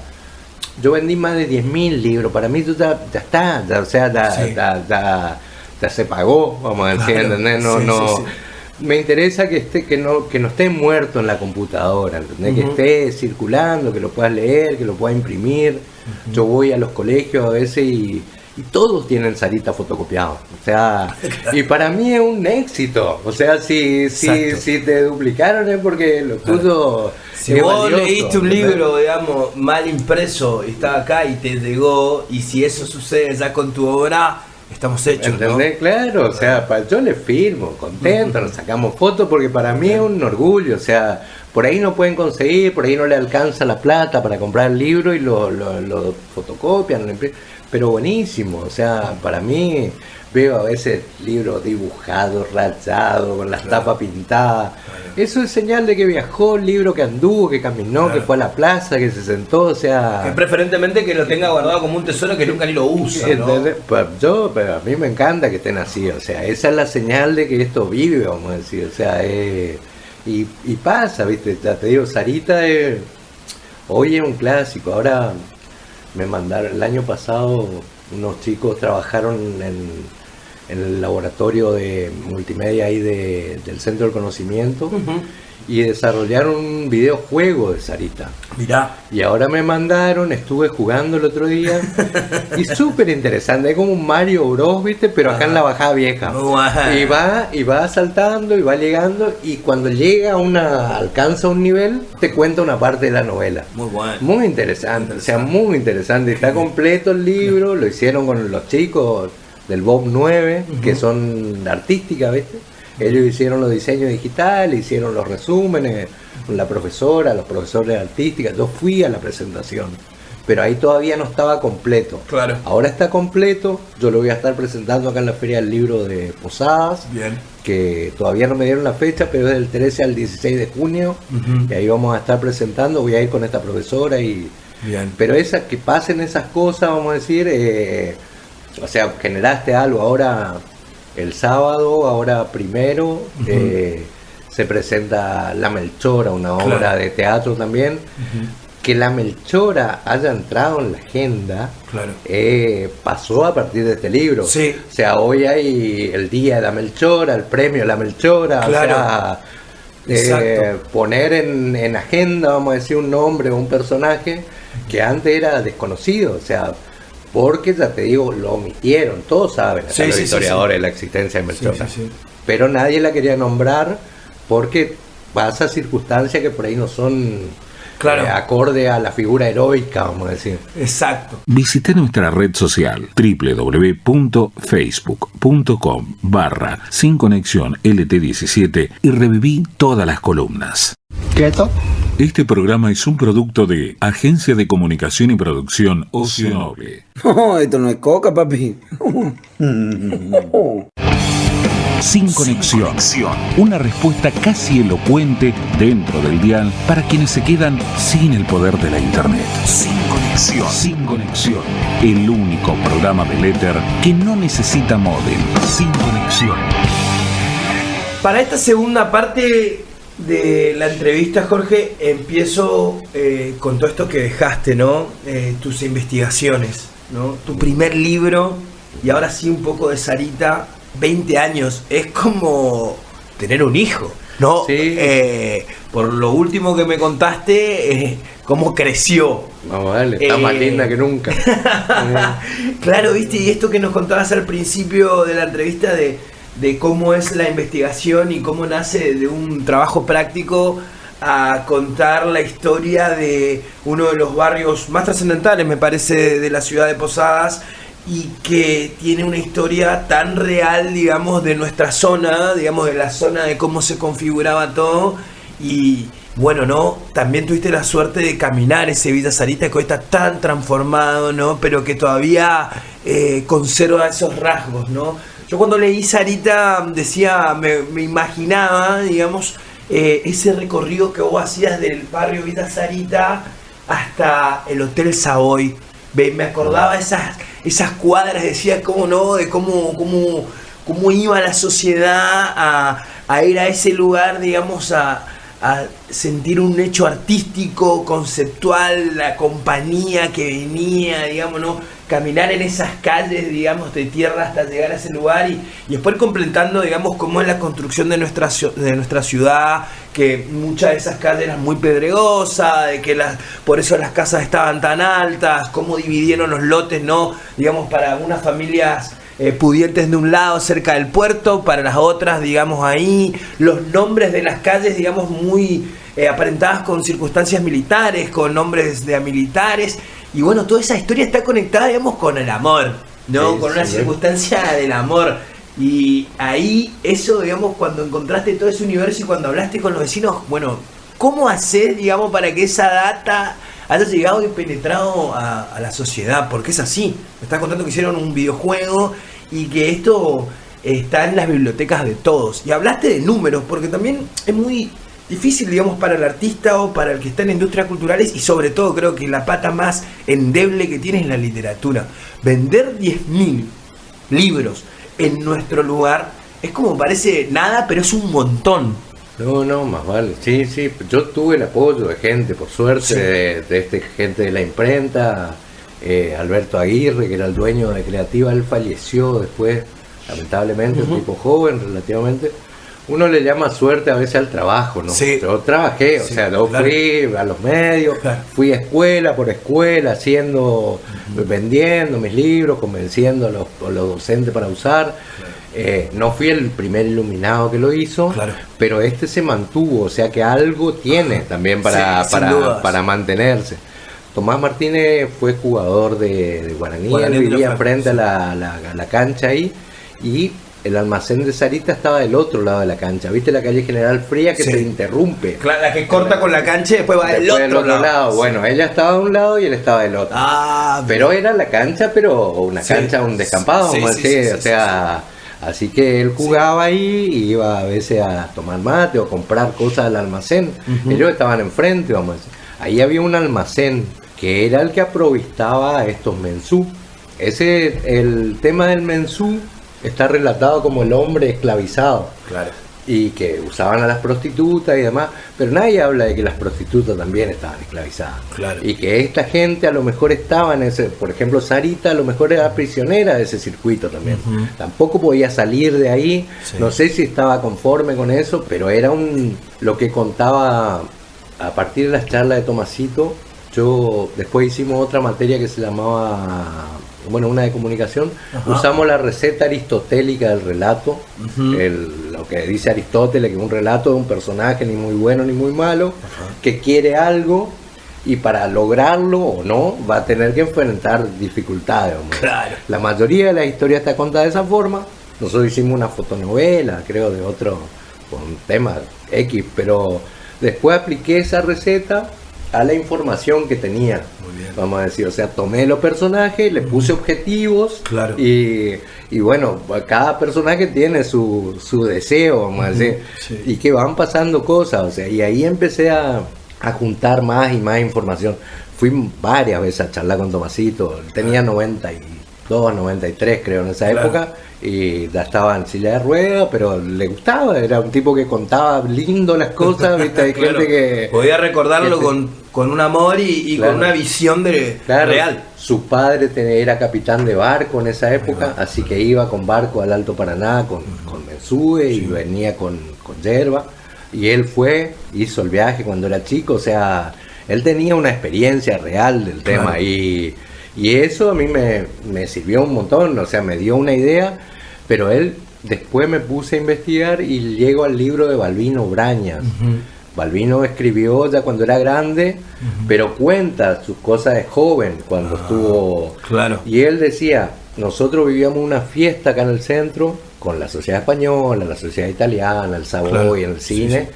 Yo vendí más de 10.000 libros, para mí ya está, o sea, ya se pagó, vamos a decir, ¿entendés? Me interesa que no esté muerto en la computadora, ¿entendés? Que esté circulando, que lo puedas leer, que lo puedas imprimir. Yo voy a los colegios a veces y todos tienen Sarita fotocopiado, o sea, y para mí es un éxito, o sea, si te duplicaron es porque lo tuyo... Si vos leíste un libro, digamos, mal impreso, está acá y te llegó, y si eso sucede ya con tu obra, estamos hechos, ¿entendés? ¿no? Claro, o sea, yo le firmo, contento, nos sacamos fotos, porque para mí es un orgullo, o sea, por ahí no pueden conseguir, por ahí no le alcanza la plata para comprar el libro y lo fotocopian, pero buenísimo, o sea, para mí veo a veces libros dibujados, rayados, con las tapas pintadas. Eso es señal de que viajó, el libro que anduvo, que caminó, que fue a la plaza, que se sentó, o sea... Que preferentemente que lo tenga guardado como un tesoro que nunca ni lo usa, ¿no? Pero a mí me encanta que estén así, o sea, esa es la señal de que esto vive, vamos a decir, o sea, y pasa, ¿viste? Ya te digo, Sarita hoy es un clásico. Ahora me mandaron, el año pasado, unos chicos trabajaron en el laboratorio de multimedia ahí del Centro del Conocimiento y desarrollaron un videojuego de Sarita. Mirá. Y ahora me mandaron, estuve jugando el otro día y súper interesante, es como un Mario Bros, ¿viste? Pero acá en la bajada vieja. Y va saltando y va llegando, y cuando llega alcanza un nivel, te cuenta una parte de la novela. Muy bueno. Muy interesante, o sea, muy interesante. Está completo el libro, lo hicieron con los chicos del Bob 9, que son artísticas, ¿viste? Ellos hicieron los diseños digitales, hicieron los resúmenes, con la profesora, los profesores de artística. Yo fui a la presentación, pero ahí todavía no estaba completo. Claro. Ahora está completo, yo lo voy a estar presentando acá en la Feria del Libro de Posadas, que todavía no me dieron la fecha, pero es del 13 al 16 de junio, y ahí vamos a estar presentando, voy a ir con esta profesora, pero que pasen esas cosas, vamos a decir... o sea, generaste algo. Ahora, el sábado, ahora primero, se presenta La Melchora, una obra de teatro también. Que La Melchora haya entrado en la agenda, pasó a partir de este libro. Sí. O sea, hoy hay el Día de la Melchora, el premio de La Melchora, o sea, poner en agenda, vamos a decir, un nombre o un personaje que antes era desconocido, o sea, porque ya te digo, lo omitieron, todos saben, los historiadores, la existencia de Melchora, pero nadie la quería nombrar porque pasa circunstancias que por ahí no son acorde a la figura heroica, vamos a decir. Exacto. Visita nuestra red social www.facebook.com/SinConexionLT17 y reviví todas las columnas. ¿Quieto? Este programa es un producto de Agencia de Comunicación y Producción Ocio Noble. No, esto no es coca, papi. Sin Conexión. Una respuesta casi elocuente dentro del dial para quienes se quedan sin el poder de la internet. Sin Conexión. El único programa del éter que no necesita módem. Sin Conexión. Para esta segunda parte de la entrevista, Jorge, empiezo con todo esto que dejaste, ¿no? Tus investigaciones, ¿no? Tu primer libro, y ahora sí un poco de Sarita. 20 años, es como tener un hijo, ¿no? Sí. Por lo último que me contaste, cómo creció. Vamos a darle, está más linda que nunca. Claro, viste, y esto que nos contabas al principio de la entrevista de cómo es la investigación y cómo nace de un trabajo práctico a contar la historia de uno de los barrios más trascendentales, me parece, de la ciudad de Posadas, y que tiene una historia tan real, digamos, de nuestra zona, digamos, de la zona de cómo se configuraba todo. Y bueno, ¿no? También tuviste la suerte de caminar ese Villa Sarita, que hoy está tan transformado, ¿no? Pero que todavía conserva esos rasgos, ¿no? Yo cuando leí Sarita decía, me imaginaba, digamos, ese recorrido que vos hacías del barrio Villa Sarita hasta el Hotel Savoy. Me acordaba esas cuadras, decía cómo no, de cómo iba la sociedad a ir a ese lugar, digamos, a sentir un hecho artístico, conceptual, la compañía que venía, digamos, ¿no? Caminar en esas calles, digamos, de tierra hasta llegar a ese lugar y después completando, digamos, cómo es la construcción de nuestra ciudad, que muchas de esas calles eran muy pedregosas, de que por eso las casas estaban tan altas, cómo dividieron los lotes, ¿no? Digamos, para unas familias pudientes de un lado cerca del puerto, para las otras, digamos, ahí, los nombres de las calles, digamos, muy aparentadas con circunstancias militares, con nombres de militares. Y bueno, toda esa historia está conectada, digamos, con el amor, ¿no? Con una circunstancia del amor. Y ahí, eso, digamos, cuando encontraste todo ese universo y cuando hablaste con los vecinos, bueno, ¿cómo hacer, digamos, para que esa data haya llegado y penetrado a la sociedad? Porque es así. Me estás contando que hicieron un videojuego y que esto está en las bibliotecas de todos. Y hablaste de números, porque también es muy difícil, digamos, para el artista o para el que está en industrias culturales, y sobre todo creo que la pata más endeble que tiene es la literatura. Vender 10.000 libros en nuestro lugar es como parece nada, pero es un montón. No, más vale. Sí. Yo tuve el apoyo de gente, por suerte, de gente de la imprenta. Alberto Aguirre, que era el dueño de Creativa, él falleció después, lamentablemente, un tipo joven relativamente. Uno le llama suerte a veces al trabajo, ¿no? Sí. Yo trabajé, o sea, yo fui a los medios, fui escuela por escuela, vendiendo mis libros, convenciendo a los docentes para usar. No fui el primer iluminado que lo hizo, pero este se mantuvo, o sea que algo tiene también para mantenerse. Tomás Martínez fue jugador de Guaraní, vivía frente a la cancha ahí, y el almacén de Sarita estaba del otro lado de la cancha. ¿Viste la calle General Fría que te interrumpe? Claro, la que corta con la cancha y después va del otro lado. Bueno, ella estaba de un lado y él estaba del otro. Pero era la cancha, pero una cancha, un descampado, vamos a decir. O sea, así que él jugaba ahí y iba a veces a tomar mate o comprar cosas al almacén. Ellos estaban enfrente, vamos a decir. Ahí había un almacén que era el que aprovistaba a estos mensú. el tema del mensú está relatado como el hombre esclavizado. Claro. Y que usaban a las prostitutas y demás, pero nadie habla de que las prostitutas también estaban esclavizadas. Claro. Y que esta gente a lo mejor estaba en ese, por ejemplo, Sarita a lo mejor era prisionera de ese circuito también. Tampoco podía salir de ahí, Sí. No sé si estaba conforme con eso, pero era lo que contaba a partir de las charlas de Tomasito. Yo después hicimos otra materia que se llamaba, una de comunicación. Ajá. Usamos la receta aristotélica del relato, lo que dice Aristóteles, que es un relato de un personaje ni muy bueno ni muy malo, que quiere algo y para lograrlo o no va a tener que enfrentar dificultades. Claro. La mayoría de la historia está contada de esa forma. Nosotros hicimos una fotonovela, creo, de otro, con un tema X, pero después apliqué esa receta a la información que tenía, vamos a decir, o sea, tomé los personajes, le puse objetivos, Claro. y bueno, cada personaje tiene su deseo, vamos a decir, Sí. y que van pasando cosas, o sea, y ahí empecé a juntar más y más información. Fui varias veces a charlar con Tomasito, él tenía 92, 93 creo en esa Claro. época, y ya estaba en silla de ruedas, pero le gustaba, era un tipo que contaba lindo las cosas, ¿viste? Hay Claro. gente que... Podía recordarlo que con un amor y Claro. con una visión Claro, real. su padre era capitán de barco en esa época, así que iba con barco al Alto Paraná con mensúe y venía con yerba, y él hizo el viaje cuando era chico, o sea, él tenía una experiencia real del tema, Claro. y eso a mí me sirvió un montón, o sea, me dio una idea, pero después me puse a investigar y llego al libro de Balbino Brañas. Balbino escribió ya cuando era grande, pero cuenta sus cosas de joven, cuando estuvo... Claro. Y él decía, nosotros vivíamos una fiesta acá en el centro, con la sociedad española, la sociedad italiana, el Savoy, Claro. en el cine,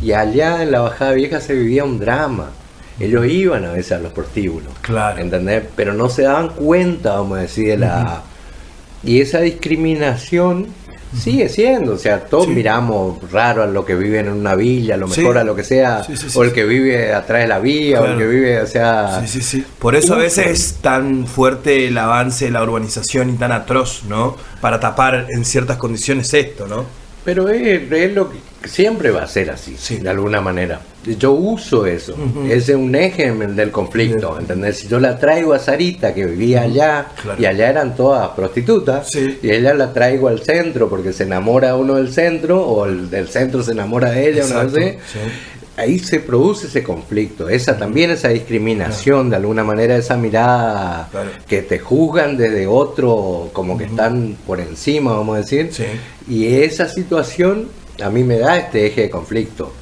y allá en la Bajada Vieja se vivía un drama. Ellos iban a veces a los prostíbulos, Claro. ¿entendés? Pero no se daban cuenta, vamos a decir, de la... Y esa discriminación sigue siendo, o sea, todos miramos raro a lo que viven en una villa, a lo mejor Sí. a lo que sea, Sí, sí, sí, o el sí. que vive atrás de la vía, o el Claro. que vive, o sea... Sí. Por eso a veces es tan fuerte el avance de la urbanización y tan atroz, ¿no? Para tapar en ciertas condiciones esto, ¿no? Pero es lo que siempre va a ser así, Sí. de alguna manera. Yo uso eso, ese es un eje del conflicto, ¿entendés? Si yo la traigo a Sarita, que vivía allá, Claro. y allá eran todas prostitutas, Sí. y ella la traigo al centro porque se enamora uno del centro, o el del centro se enamora de ella, no Exacto, sé. sí. Ahí se produce ese conflicto, esa discriminación, de alguna manera, esa mirada Claro. que te juzgan desde otro, como que están por encima, vamos a decir. Sí. Y esa situación a mí me da este eje de conflicto.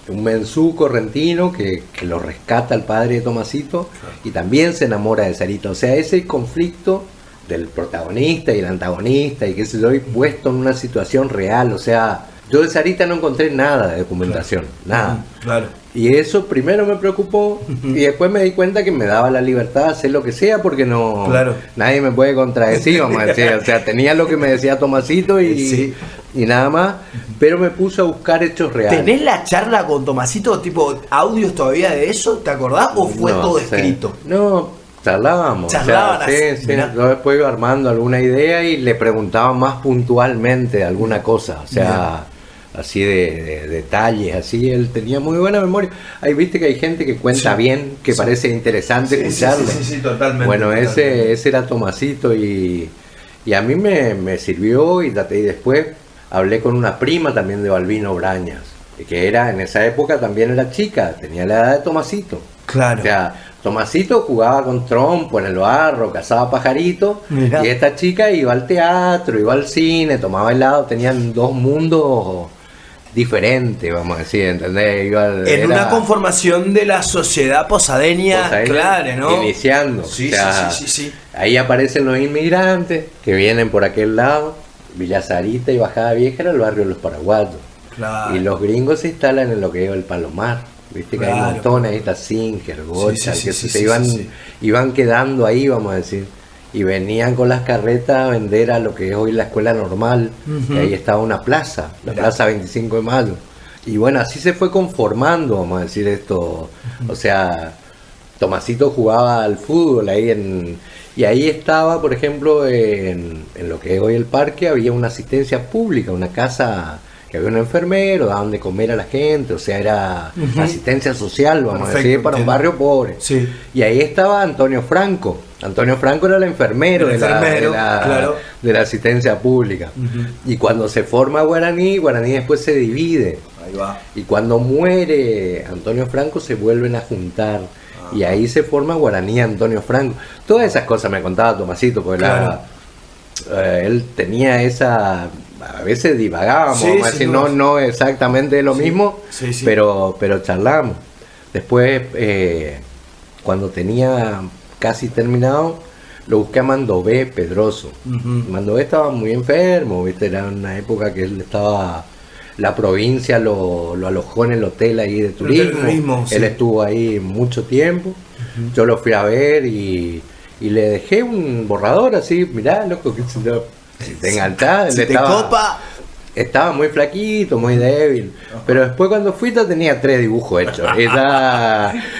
Un mensú correntino que lo rescata el padre de Tomasito, y también se enamora de Sarita. O sea, ese conflicto del protagonista y el antagonista y qué sé yo, y puesto en una situación real. O sea, yo de Sarita no encontré nada de documentación, nada. Claro. Y eso primero me preocupó, y después me di cuenta que me daba la libertad de hacer lo que sea, porque no, Claro. nadie me puede contradecir, vamos a decir. O sea, tenía lo que me decía Tomasito Sí. y nada más, pero me puse a buscar hechos reales. ¿Tenés la charla con Tomasito, tipo audios todavía de eso? ¿Te acordás? ¿O fue No todo sé. escrito? No, charlábamos. Charlaban o sea, así, sí. mirá. Yo después iba armando alguna idea y le preguntaba más puntualmente alguna cosa, o sea, así de detalles, así. Él tenía muy buena memoria. Ahí viste que hay gente que cuenta Sí. bien, que Sí. parece interesante Sí, escucharle. sí, totalmente. Bueno, totalmente. ese era Tomasito, y a mí me sirvió, y después hablé con una prima también de Balbino Brañas, que era en esa época también era chica, tenía la edad de Tomasito. Claro. O sea, Tomasito jugaba con trompo en el barro, cazaba pajaritos, Mirá. y esta chica iba al teatro, iba al cine, tomaba helado, tenían dos mundos diferentes, vamos a decir, ¿entendés? En una conformación de la sociedad posadeña, claro, ¿no? Iniciando. Sí, o sea, sí. Ahí aparecen los inmigrantes que vienen por aquel lado. Villa Sarita y Bajada Vieja era el barrio de los paraguayos. Claro. Y los gringos se instalan en lo que es el Palomar. Viste que hay Claro. montones, ahí está Singer, Gocha, Sí, que sí, se sí, iban, sí. iban quedando ahí, vamos a decir. Y venían con las carretas a vender a lo que es hoy la escuela normal. Que ahí estaba una plaza, la Mirá. plaza 25 de mayo. Y bueno, así se fue conformando, vamos a decir esto. O sea, Tomasito jugaba al fútbol ahí y ahí estaba, por ejemplo, en lo que es hoy el parque, había una asistencia pública, una casa que había un enfermero, daban de comer a la gente, o sea, era asistencia social, vamos a decir, para un barrio pobre. Sí. Y ahí estaba Antonio Franco. Antonio Franco era el enfermero, de la asistencia pública. Y cuando se forma Guaraní después se divide. Ahí va. Y cuando muere Antonio Franco se vuelven a juntar. Y ahí se forma Guaraní Antonio Franco. Todas esas cosas me contaba Tomasito, porque él tenía esa... A veces divagábamos, sí, vamos a decir, no exactamente lo mismo, pero charlamos. Después, cuando tenía casi terminado, lo busqué a Mandové Pedroso. Mandové estaba muy enfermo, ¿viste? Era una época que él estaba... La provincia lo alojó en el hotel ahí de turismo. Él estuvo ahí mucho tiempo. Yo lo fui a ver y le dejé un borrador así, mirá, loco, que si te enganchás, si estaba muy flaquito, muy débil. Pero después cuando fui ya tenía 3 dibujos hechos.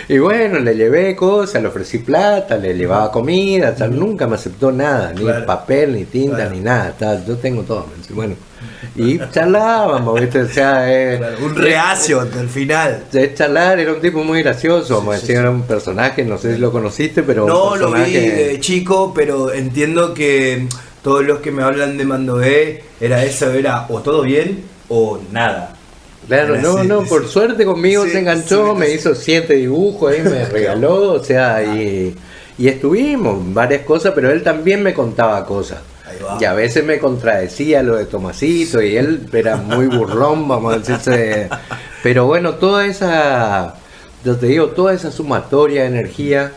Y bueno, le llevé cosas, le ofrecí plata, le llevaba comida, nunca me aceptó nada, ni papel, ni tinta, ni nada. Yo tengo todo. Bueno, y charlábamos, ¿viste? O sea, un reacio al final. Charlar, era un tipo muy gracioso, vamos a decir, era un personaje, no sé si lo conociste, pero... No, lo vi de chico, pero entiendo que todos los que me hablan de Mandové, era o todo bien o nada. Claro, por suerte conmigo se enganchó, me hizo 7 dibujos, ahí me regaló, o sea, y estuvimos varias cosas, pero él también me contaba cosas. Y a veces me contradecía lo de Tomasito, y él era muy burlón, vamos a decirse. Pero bueno, toda esa sumatoria de energía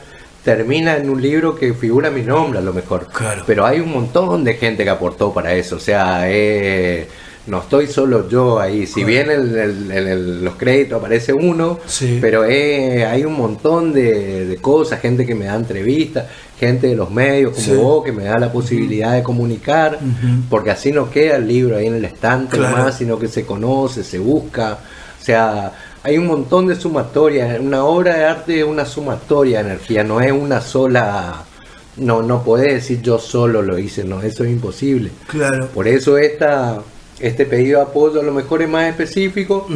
termina en un libro que figura mi nombre a lo mejor. Claro. Pero hay un montón de gente que aportó para eso, o sea, no estoy solo yo ahí, si bien en los créditos aparece uno, pero hay un montón de cosas, gente que me da entrevistas, gente de los medios como vos, que me da la posibilidad de comunicar, porque así no queda el libro ahí en el estante nomás, sino que se conoce, se busca, o sea, hay un montón de sumatoria. Una obra de arte es una sumatoria de energía, no es una sola... No podés decir yo solo lo hice, no, eso es imposible. Claro. Por eso este pedido de apoyo a lo mejor es más específico,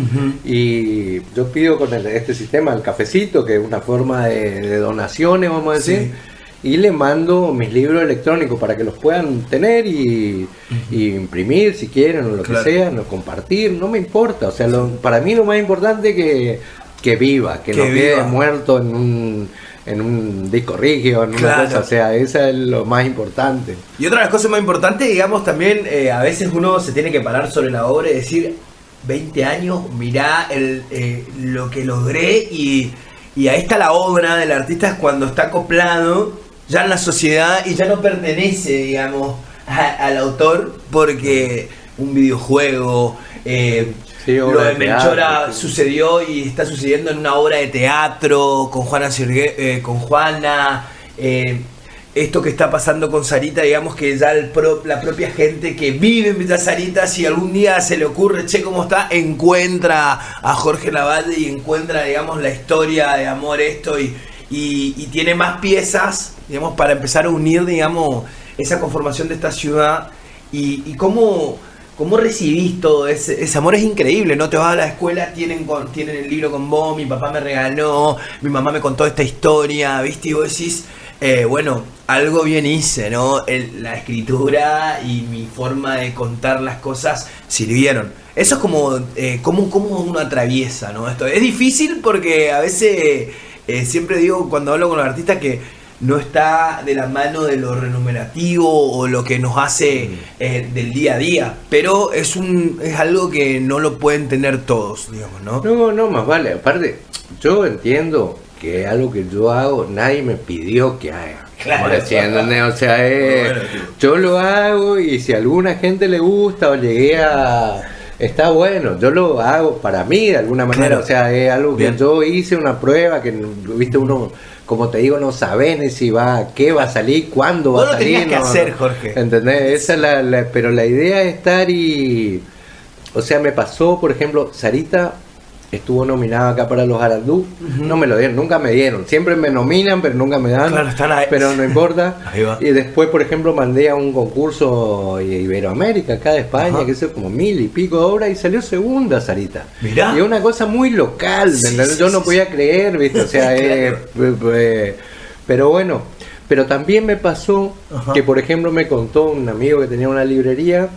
y yo pido con este sistema, el cafecito, que es una forma de donaciones, vamos a decir, y le mando mis libros electrónicos para que los puedan tener y imprimir si quieren, o lo que sea, no compartir, no me importa, o sea, para mí lo más importante es que viva, que no quede muerto en un disco rígido, en una cosa, o sea, eso es lo más importante. Y otra de las cosas más importantes, digamos, también a veces uno se tiene que parar sobre la obra y decir, 20 años, mirá lo que logré, y ahí está la obra del artista cuando está acoplado ya en la sociedad y ya no pertenece, digamos, al autor, porque un videojuego... lo de Melchora sucedió y está sucediendo en una obra de teatro con Juana esto que está pasando con Sarita, digamos que ya la propia gente que vive en Villa Sarita, si algún día se le ocurre, cómo está, encuentra a Jorge Lavalle y encuentra, digamos, la historia de amor y tiene más piezas, digamos, para empezar a unir, digamos, esa conformación de esta ciudad y cómo recibís todo ese amor. Es increíble, ¿no? Te vas a la escuela, tienen el libro con vos, mi papá me regaló, mi mamá me contó esta historia, ¿viste? Y vos decís, bueno, algo bien hice, ¿no? La escritura y mi forma de contar las cosas sirvieron. Eso es como uno atraviesa, ¿no? Esto es difícil porque a veces, siempre digo cuando hablo con los artistas que no está de la mano de lo remunerativo o lo que nos hace del día a día, pero es algo que no lo pueden tener todos, digamos, ¿no? No, más vale. Aparte, yo entiendo que es algo que yo hago, nadie me pidió que haga. Claro. O sea, yo lo hago y si a alguna gente le gusta o llegué a... Está bueno, yo lo hago para mí de alguna manera, claro. O sea, es algo que yo hice una prueba que, viste, uno... Como te digo, no sabés ni qué va a salir, cuándo va a salir. Tenías que hacer, Jorge. ¿Entendés? Esa es pero la idea es estar y... O sea, me pasó, por ejemplo, Sarita estuvo nominado acá para los Arandú. No me lo dieron, nunca me dieron. Siempre me nominan, pero nunca me dan. Claro, están ahí. Pero no importa. Ahí va. Y después, por ejemplo, mandé a un concurso Iberoamérica, acá de España, Ajá. que es como 1000 y pico de obras, y salió segunda Sarita. Mirá. Y es una cosa muy local, ¿me Sí, entendés? sí, Yo no sí, podía creer, ¿viste? O sea, Claro. pero bueno. Pero también me pasó Ajá. que, por ejemplo, me contó un amigo que tenía una librería,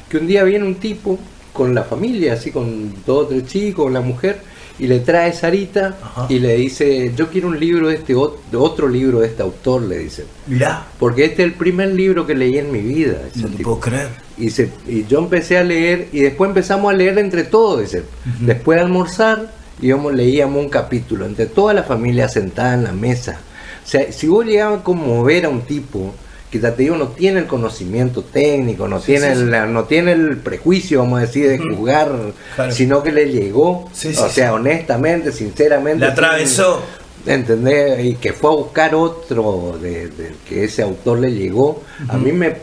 que un día viene un tipo con la familia, así con 2 o 3 chicos, la mujer, y le trae Sarita. Ajá. Y le dice, yo quiero un libro de otro libro de este autor, le dice. Mirá, Porque este es el primer libro que leí en mi vida. Dice no el te tipo. puedo creer. Y yo empecé a leer y después empezamos a leer entre todos, dice. Después de almorzar, leíamos un capítulo, entre toda la familia sentada en la mesa. O sea, si vos llegabas a conmover a un tipo que ya te digo, no tiene el conocimiento técnico, no tiene el prejuicio, vamos a decir, de juzgar, Claro. sino que le llegó, Sí, sí, o sea, sí. honestamente, sinceramente. La atravesó. ¿Entendés? Y que fue a buscar otro de que ese autor le llegó, a mí me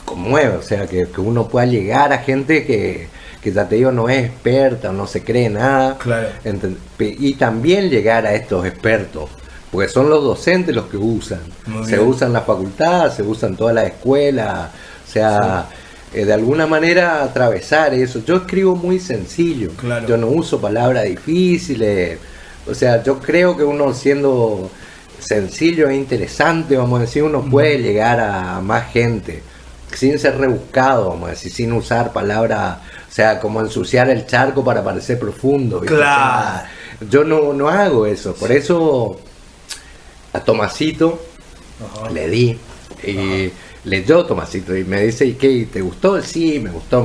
conmueve, o sea, que uno pueda llegar a gente que ya te digo, no es experta, no se cree nada. Claro. Y también llegar a estos expertos, porque son los docentes los que usan. Muy Se bien. usan la facultad, se usan todas las escuelas, o sea, de alguna manera atravesar eso. Yo escribo muy sencillo, Claro. yo no uso palabras difíciles, o sea, yo creo que uno siendo sencillo e interesante, vamos a decir, uno puede llegar a más gente, sin ser rebuscado, vamos a decir, sin usar palabras, o sea, como ensuciar el charco para parecer profundo, ¿viste? Claro. O sea, yo no hago eso, por eso a Tomasito Ajá. le di, y leyó Tomasito y me dice, ¿y qué? ¿Te gustó? Sí, me gustó,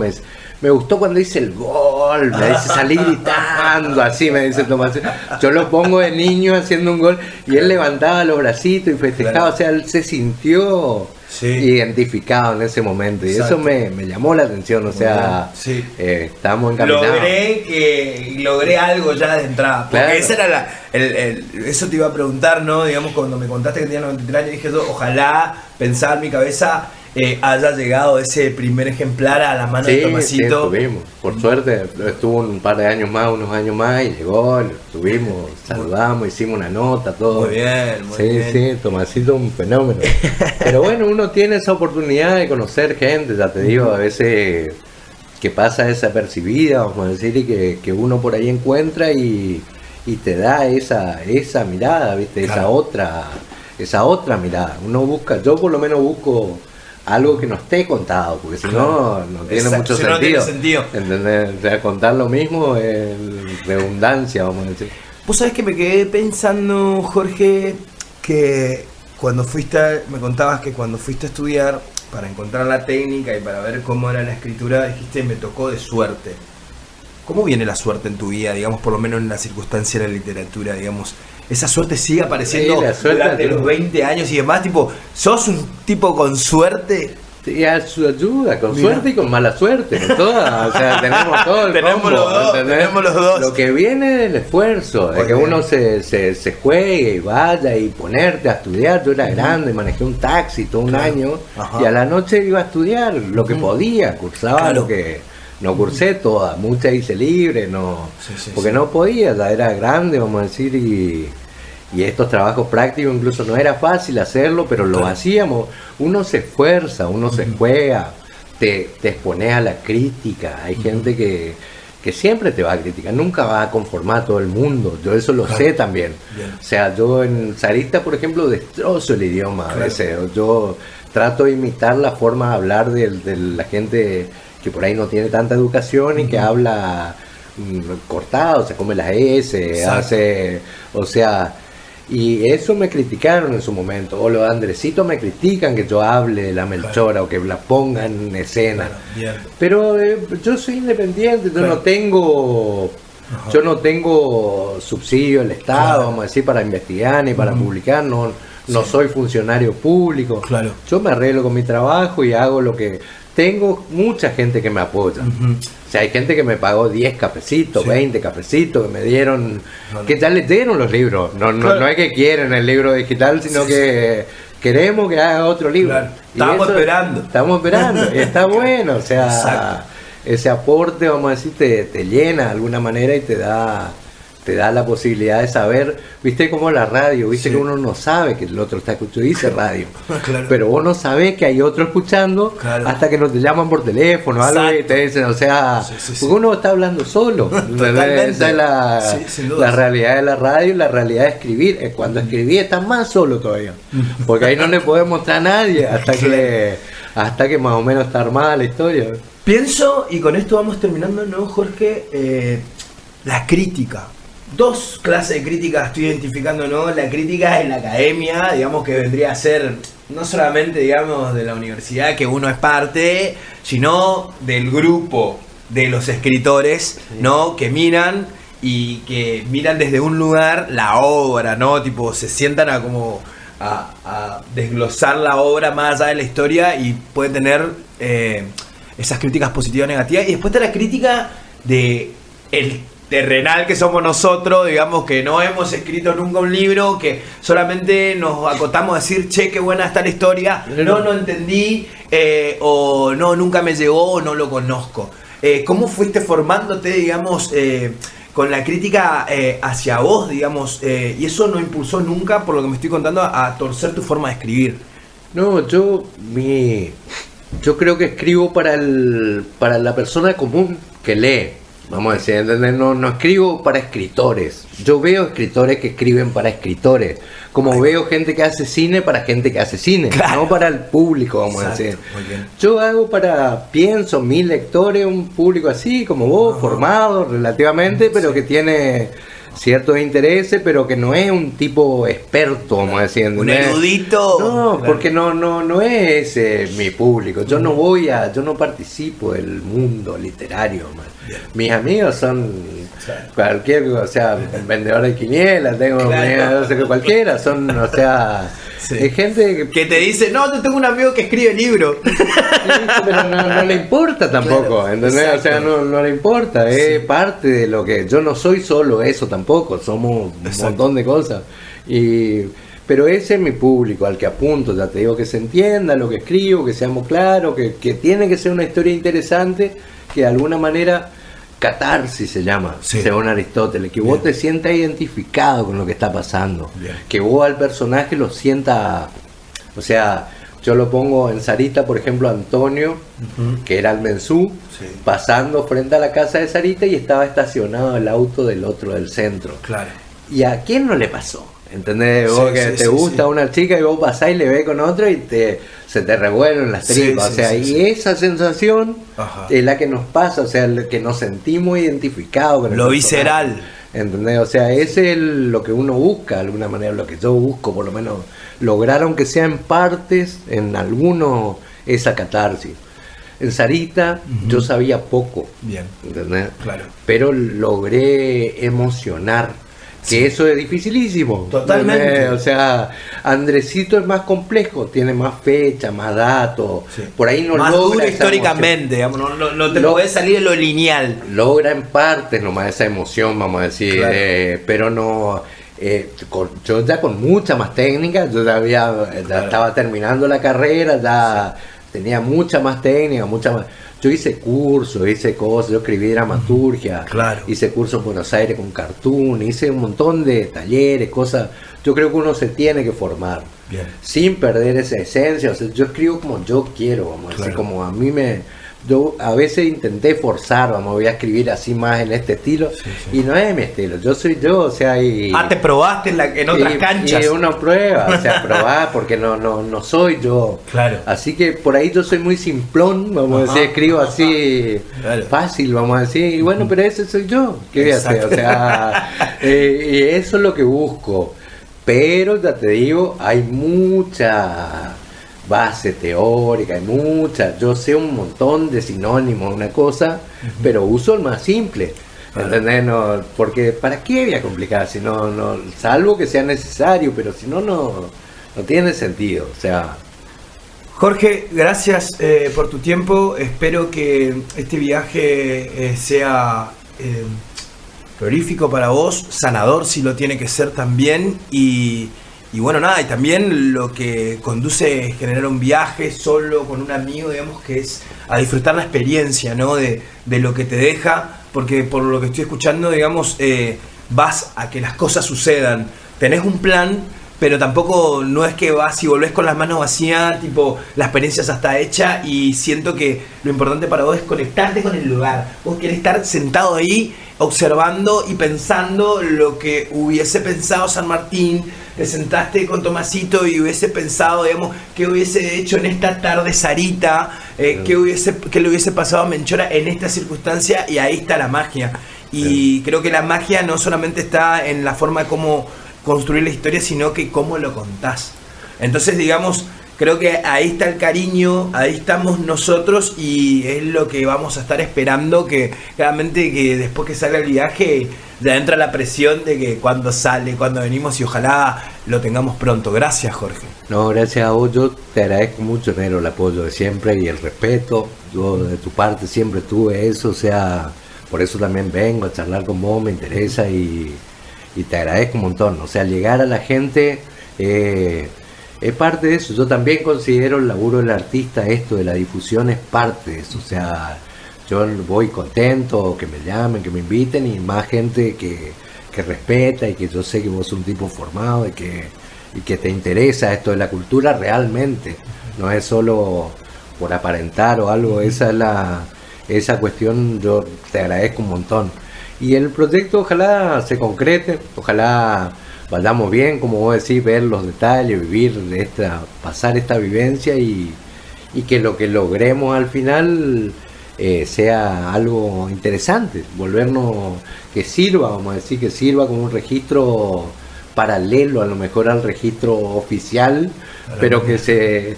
me gustó cuando hice el gol, me dice, salí gritando, así me dice Tomasito. Yo lo pongo de niño haciendo un gol y él levantaba los bracitos y festejaba, Claro. o sea, él se sintió Sí. identificado en ese momento y Exacto. eso me llamó la atención, o sea, Sí. estamos encaminados. Logré algo ya de entrada. Porque Claro. esa era eso te iba a preguntar, ¿no? Digamos, cuando me contaste que tenía 93 años, dije yo, ojalá, pensaba en mi cabeza, haya llegado ese primer ejemplar a la mano de Sí, Tomasito. tuvimos. Por suerte estuvo un par de años más, unos años más, y llegó, lo tuvimos, saludamos, hicimos una nota, todo. Muy bien, muy sí, bien. Sí, Tomasito un fenómeno. Pero bueno, uno tiene esa oportunidad de conocer gente, ya te digo, a veces que pasa desapercibida, vamos a decir, y que uno por ahí encuentra y te da esa mirada, ¿viste? Claro. Esa otra mirada. Uno busca, yo por lo menos busco algo que no esté contado, porque si no tiene Exacto, mucho si no sentido. tiene sentido. ¿Entendés? O sea, contar lo mismo es redundancia, vamos a decir. Vos sabés que me quedé pensando, Jorge, que cuando me contabas que cuando fuiste a estudiar para encontrar la técnica y para ver cómo era la escritura, dijiste, me tocó de suerte. ¿Cómo viene la suerte en tu vida, digamos, por lo menos en la circunstancia de la literatura, digamos? ¿Esa suerte sigue apareciendo Sí, la suerte durante ayuda. los 20 años y demás? Tipo, ¿sos un tipo con suerte? Sí, a su ayuda, con Mira. suerte y con mala suerte, con todas, o sea, tenemos todo el Tenemos combo, los dos, ¿entendés? tenemos los dos. Lo que viene del esfuerzo, de Muy que bien. uno se juegue y vaya y ponerte a estudiar. Yo era grande, manejé un taxi todo un Claro. año Ajá. y a la noche iba a estudiar lo que podía, cursaba Claro. lo que no cursé todas, muchas hice libre, no, Sí, sí, porque sí. no podía, ya era grande, vamos a decir, y estos trabajos prácticos incluso no era fácil hacerlo, pero lo Claro. hacíamos. Uno se esfuerza, uno se juega, te expones a la crítica. Hay gente que siempre te va a criticar, nunca va a conformar a todo el mundo. Yo eso lo Claro. sé también. Bien. O sea, yo en Sarita, por ejemplo, destrozo el idioma a Claro. veces. Yo trato de imitar la forma de hablar de la gente que por ahí no tiene tanta educación y que habla cortado, se come las S, Exacto. hace, o sea, y eso me criticaron en su momento, o los Andresitos me critican que yo hable de la Melchora o que la ponga en escena. Claro, bien. Pero yo soy independiente, yo Claro. no tengo Ajá. yo no tengo subsidio del Estado, Claro. vamos a decir, para investigar ni para publicar, no soy funcionario público. Claro. Yo me arreglo con mi trabajo y hago lo que tengo. Mucha gente que me apoya. O sea, hay gente que me pagó 10 cafecitos, Sí. 20 cafecitos, que me dieron, Claro. que ya les dieron los libros. No, Claro. no es que quieren el libro digital, sino Sí, que queremos que haga otro libro. Claro. Y Estamos esperando. Estamos esperando. Y está bueno, o sea, Exacto. ese aporte, vamos a decir, te llena de alguna manera y te da te da la posibilidad de saber, viste como la radio, viste que uno no sabe que el otro está escuchando, dice radio, Claro. pero vos no sabés que hay otro escuchando Claro. hasta que no te llaman por teléfono, algo y te dicen, o sea, porque uno está hablando solo. Totalmente. Esa es Sí, sin duda. la realidad de la radio y la realidad de escribir. Cuando escribí estás más solo todavía, porque ahí no le podés mostrar a nadie hasta que más o menos está armada la historia. Pienso, y con esto vamos terminando, ¿no, Jorge? La crítica. Dos clases de crítica estoy identificando, ¿no? La crítica en la academia, digamos que vendría a ser no solamente, digamos, de la universidad que uno es parte, sino del grupo de los escritores, ¿no? Que miran y que miran desde un lugar la obra, ¿no? Tipo, se sientan a desglosar la obra más allá de la historia y pueden tener esas críticas positivas o negativas. Y después está la crítica de el terrenal que somos nosotros, digamos, que no hemos escrito nunca un libro, que solamente nos acotamos a decir, che, qué buena está la historia, no entendí, o no, nunca me llegó, o no lo conozco. ¿Cómo fuiste formándote, digamos, con la crítica hacia vos, digamos, y eso no impulsó nunca, por lo que me estoy contando, a torcer tu forma de escribir? No, yo creo que escribo para la persona común que lee. Vamos a decir, ¿entendés? No escribo para escritores. Yo veo escritores que escriben para escritores. Como veo gente que hace cine para gente que hace cine. Claro. No para el público, vamos a decir. Yo hago pienso, mis lectores, un público así como vos, formado relativamente, pero que tiene ciertos intereses, pero que no es un tipo experto, vamos a decir. Un erudito. No, porque no es ese mi público. Yo no participo del mundo literario, man. Mis amigos son cualquier, o sea, vendedor de quinielas, tengo no sé qué cualquiera, son, o sea, es gente que te dice, no, yo tengo un amigo que escribe libros. Pero no le importa tampoco, ¿entendés? O sea, no le importa, es parte de lo que, yo no soy solo eso tampoco, somos un montón de cosas. Pero ese es mi público, al que apunto, ya te digo, que se entienda lo que escribo, que seamos claros, que tiene que ser una historia interesante, que de alguna manera catarsis se llama, según Aristóteles, que vos te sientas identificado con lo que está pasando, que vos al personaje lo sientas, o sea, yo lo pongo en Sarita, por ejemplo, Antonio, que era el mensú, pasando frente a la casa de Sarita y estaba estacionado el auto del otro del centro. Claro. ¿Y a quién no le pasó? ¿Entendés? Vos que te gusta una chica y vos pasás y le ves con otro y se te revuelven las tripas. O sea, esa sensación es la que nos pasa, o sea, que nos sentimos identificados con lo visceral. ¿Entendés? O sea, ese es lo que uno busca, de alguna manera, lo que yo busco, por lo menos, lograr, aunque sea en partes, en algunos, esa catarsis. En Sarita yo sabía poco, ¿entendés? Claro. Pero logré emocionar. Que eso es dificilísimo. Totalmente. O sea, Andresito es más complejo, tiene más fecha, más datos. Por ahí no más logra duro históricamente, digamos, no te podés salir de lo lineal. Logra en partes nomás esa emoción, vamos a decir, claro. Pero no. Yo ya con mucha más técnica, yo ya estaba terminando la carrera, ya tenía mucha más técnica, mucha más. Yo hice cursos, hice cosas, yo escribí dramaturgia, hice cursos en Buenos Aires con cartoon, hice un montón de talleres, cosas. Yo creo que uno se tiene que formar, sin perder esa esencia. O sea, yo escribo como yo quiero, vamos a decir, como a mí yo a veces intenté forzar, voy a escribir así más en este estilo, y no es mi estilo, yo soy yo, o sea, te probaste en otras canchas. Y uno prueba, o sea, probar, porque no soy yo. Claro. Así que por ahí yo soy muy simplón, vamos a decir, escribo así fácil, vamos a decir, y bueno, pero ese soy yo, ¿qué voy a hacer? O sea, y eso es lo que busco, pero ya te digo, hay mucha base teórica, hay mucha, yo sé un montón de sinónimos, una cosa, pero uso el más simple, ¿entendés? No, porque ¿para qué voy a complicar? Si no, salvo que sea necesario, pero si no tiene sentido, o sea. Jorge, gracias por tu tiempo, espero que este viaje sea prolífico para vos, sanador si lo tiene que ser también, y bueno, nada, y también lo que conduce a generar un viaje solo con un amigo, digamos, que es a disfrutar la experiencia, ¿no? De lo que te deja, porque por lo que estoy escuchando, digamos, vas a que las cosas sucedan. Tenés un plan, pero tampoco no es que vas y volvés con las manos vacías, tipo, la experiencia ya está hecha, y siento que lo importante para vos es conectarte con el lugar. Vos querés estar sentado ahí, observando y pensando lo que hubiese pensado San Martín. Te sentaste con Tomasito y hubiese pensado, digamos, qué hubiese hecho en esta tarde Sarita, qué le hubiese pasado a Menchora en esta circunstancia, y ahí está la magia. Y creo que la magia no solamente está en la forma de cómo construir la historia, sino que cómo lo contás. Entonces, digamos, creo que ahí está el cariño, ahí estamos nosotros, y es lo que vamos a estar esperando, que claramente que después que salga el viaje ya entra la presión de que cuando sale, cuando venimos, y ojalá lo tengamos pronto. Gracias, Jorge. No, gracias a vos. Yo te agradezco mucho, Nero, el apoyo de siempre y el respeto. Yo de tu parte siempre tuve eso, o sea, por eso también vengo a charlar con vos, me interesa, y te agradezco un montón. O sea, llegar a la gente es parte de eso. Yo también considero el laburo del artista, esto de la difusión es parte de eso. O sea, yo voy contento que me llamen, que me inviten, y más gente que respeta, y que yo sé que vos sos un tipo formado y que te interesa esto de la cultura realmente. No es solo por aparentar o algo. Esa cuestión yo te agradezco un montón. Y el proyecto ojalá se concrete, ojalá vayamos bien, como vos decís, ver los detalles, vivir pasar esta vivencia, y que lo que logremos al final sea algo interesante, volvernos, que sirva, vamos a decir, que sirva como un registro paralelo a lo mejor al registro oficial, pero que se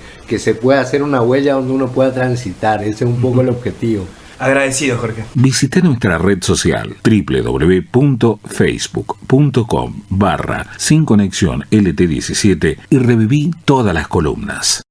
pueda hacer una huella donde uno pueda transitar. Ese es un poco el objetivo. Agradecido, Jorge. Visité nuestra red social www.facebook.com/Sin Conexión LT17 y reviví todas las columnas.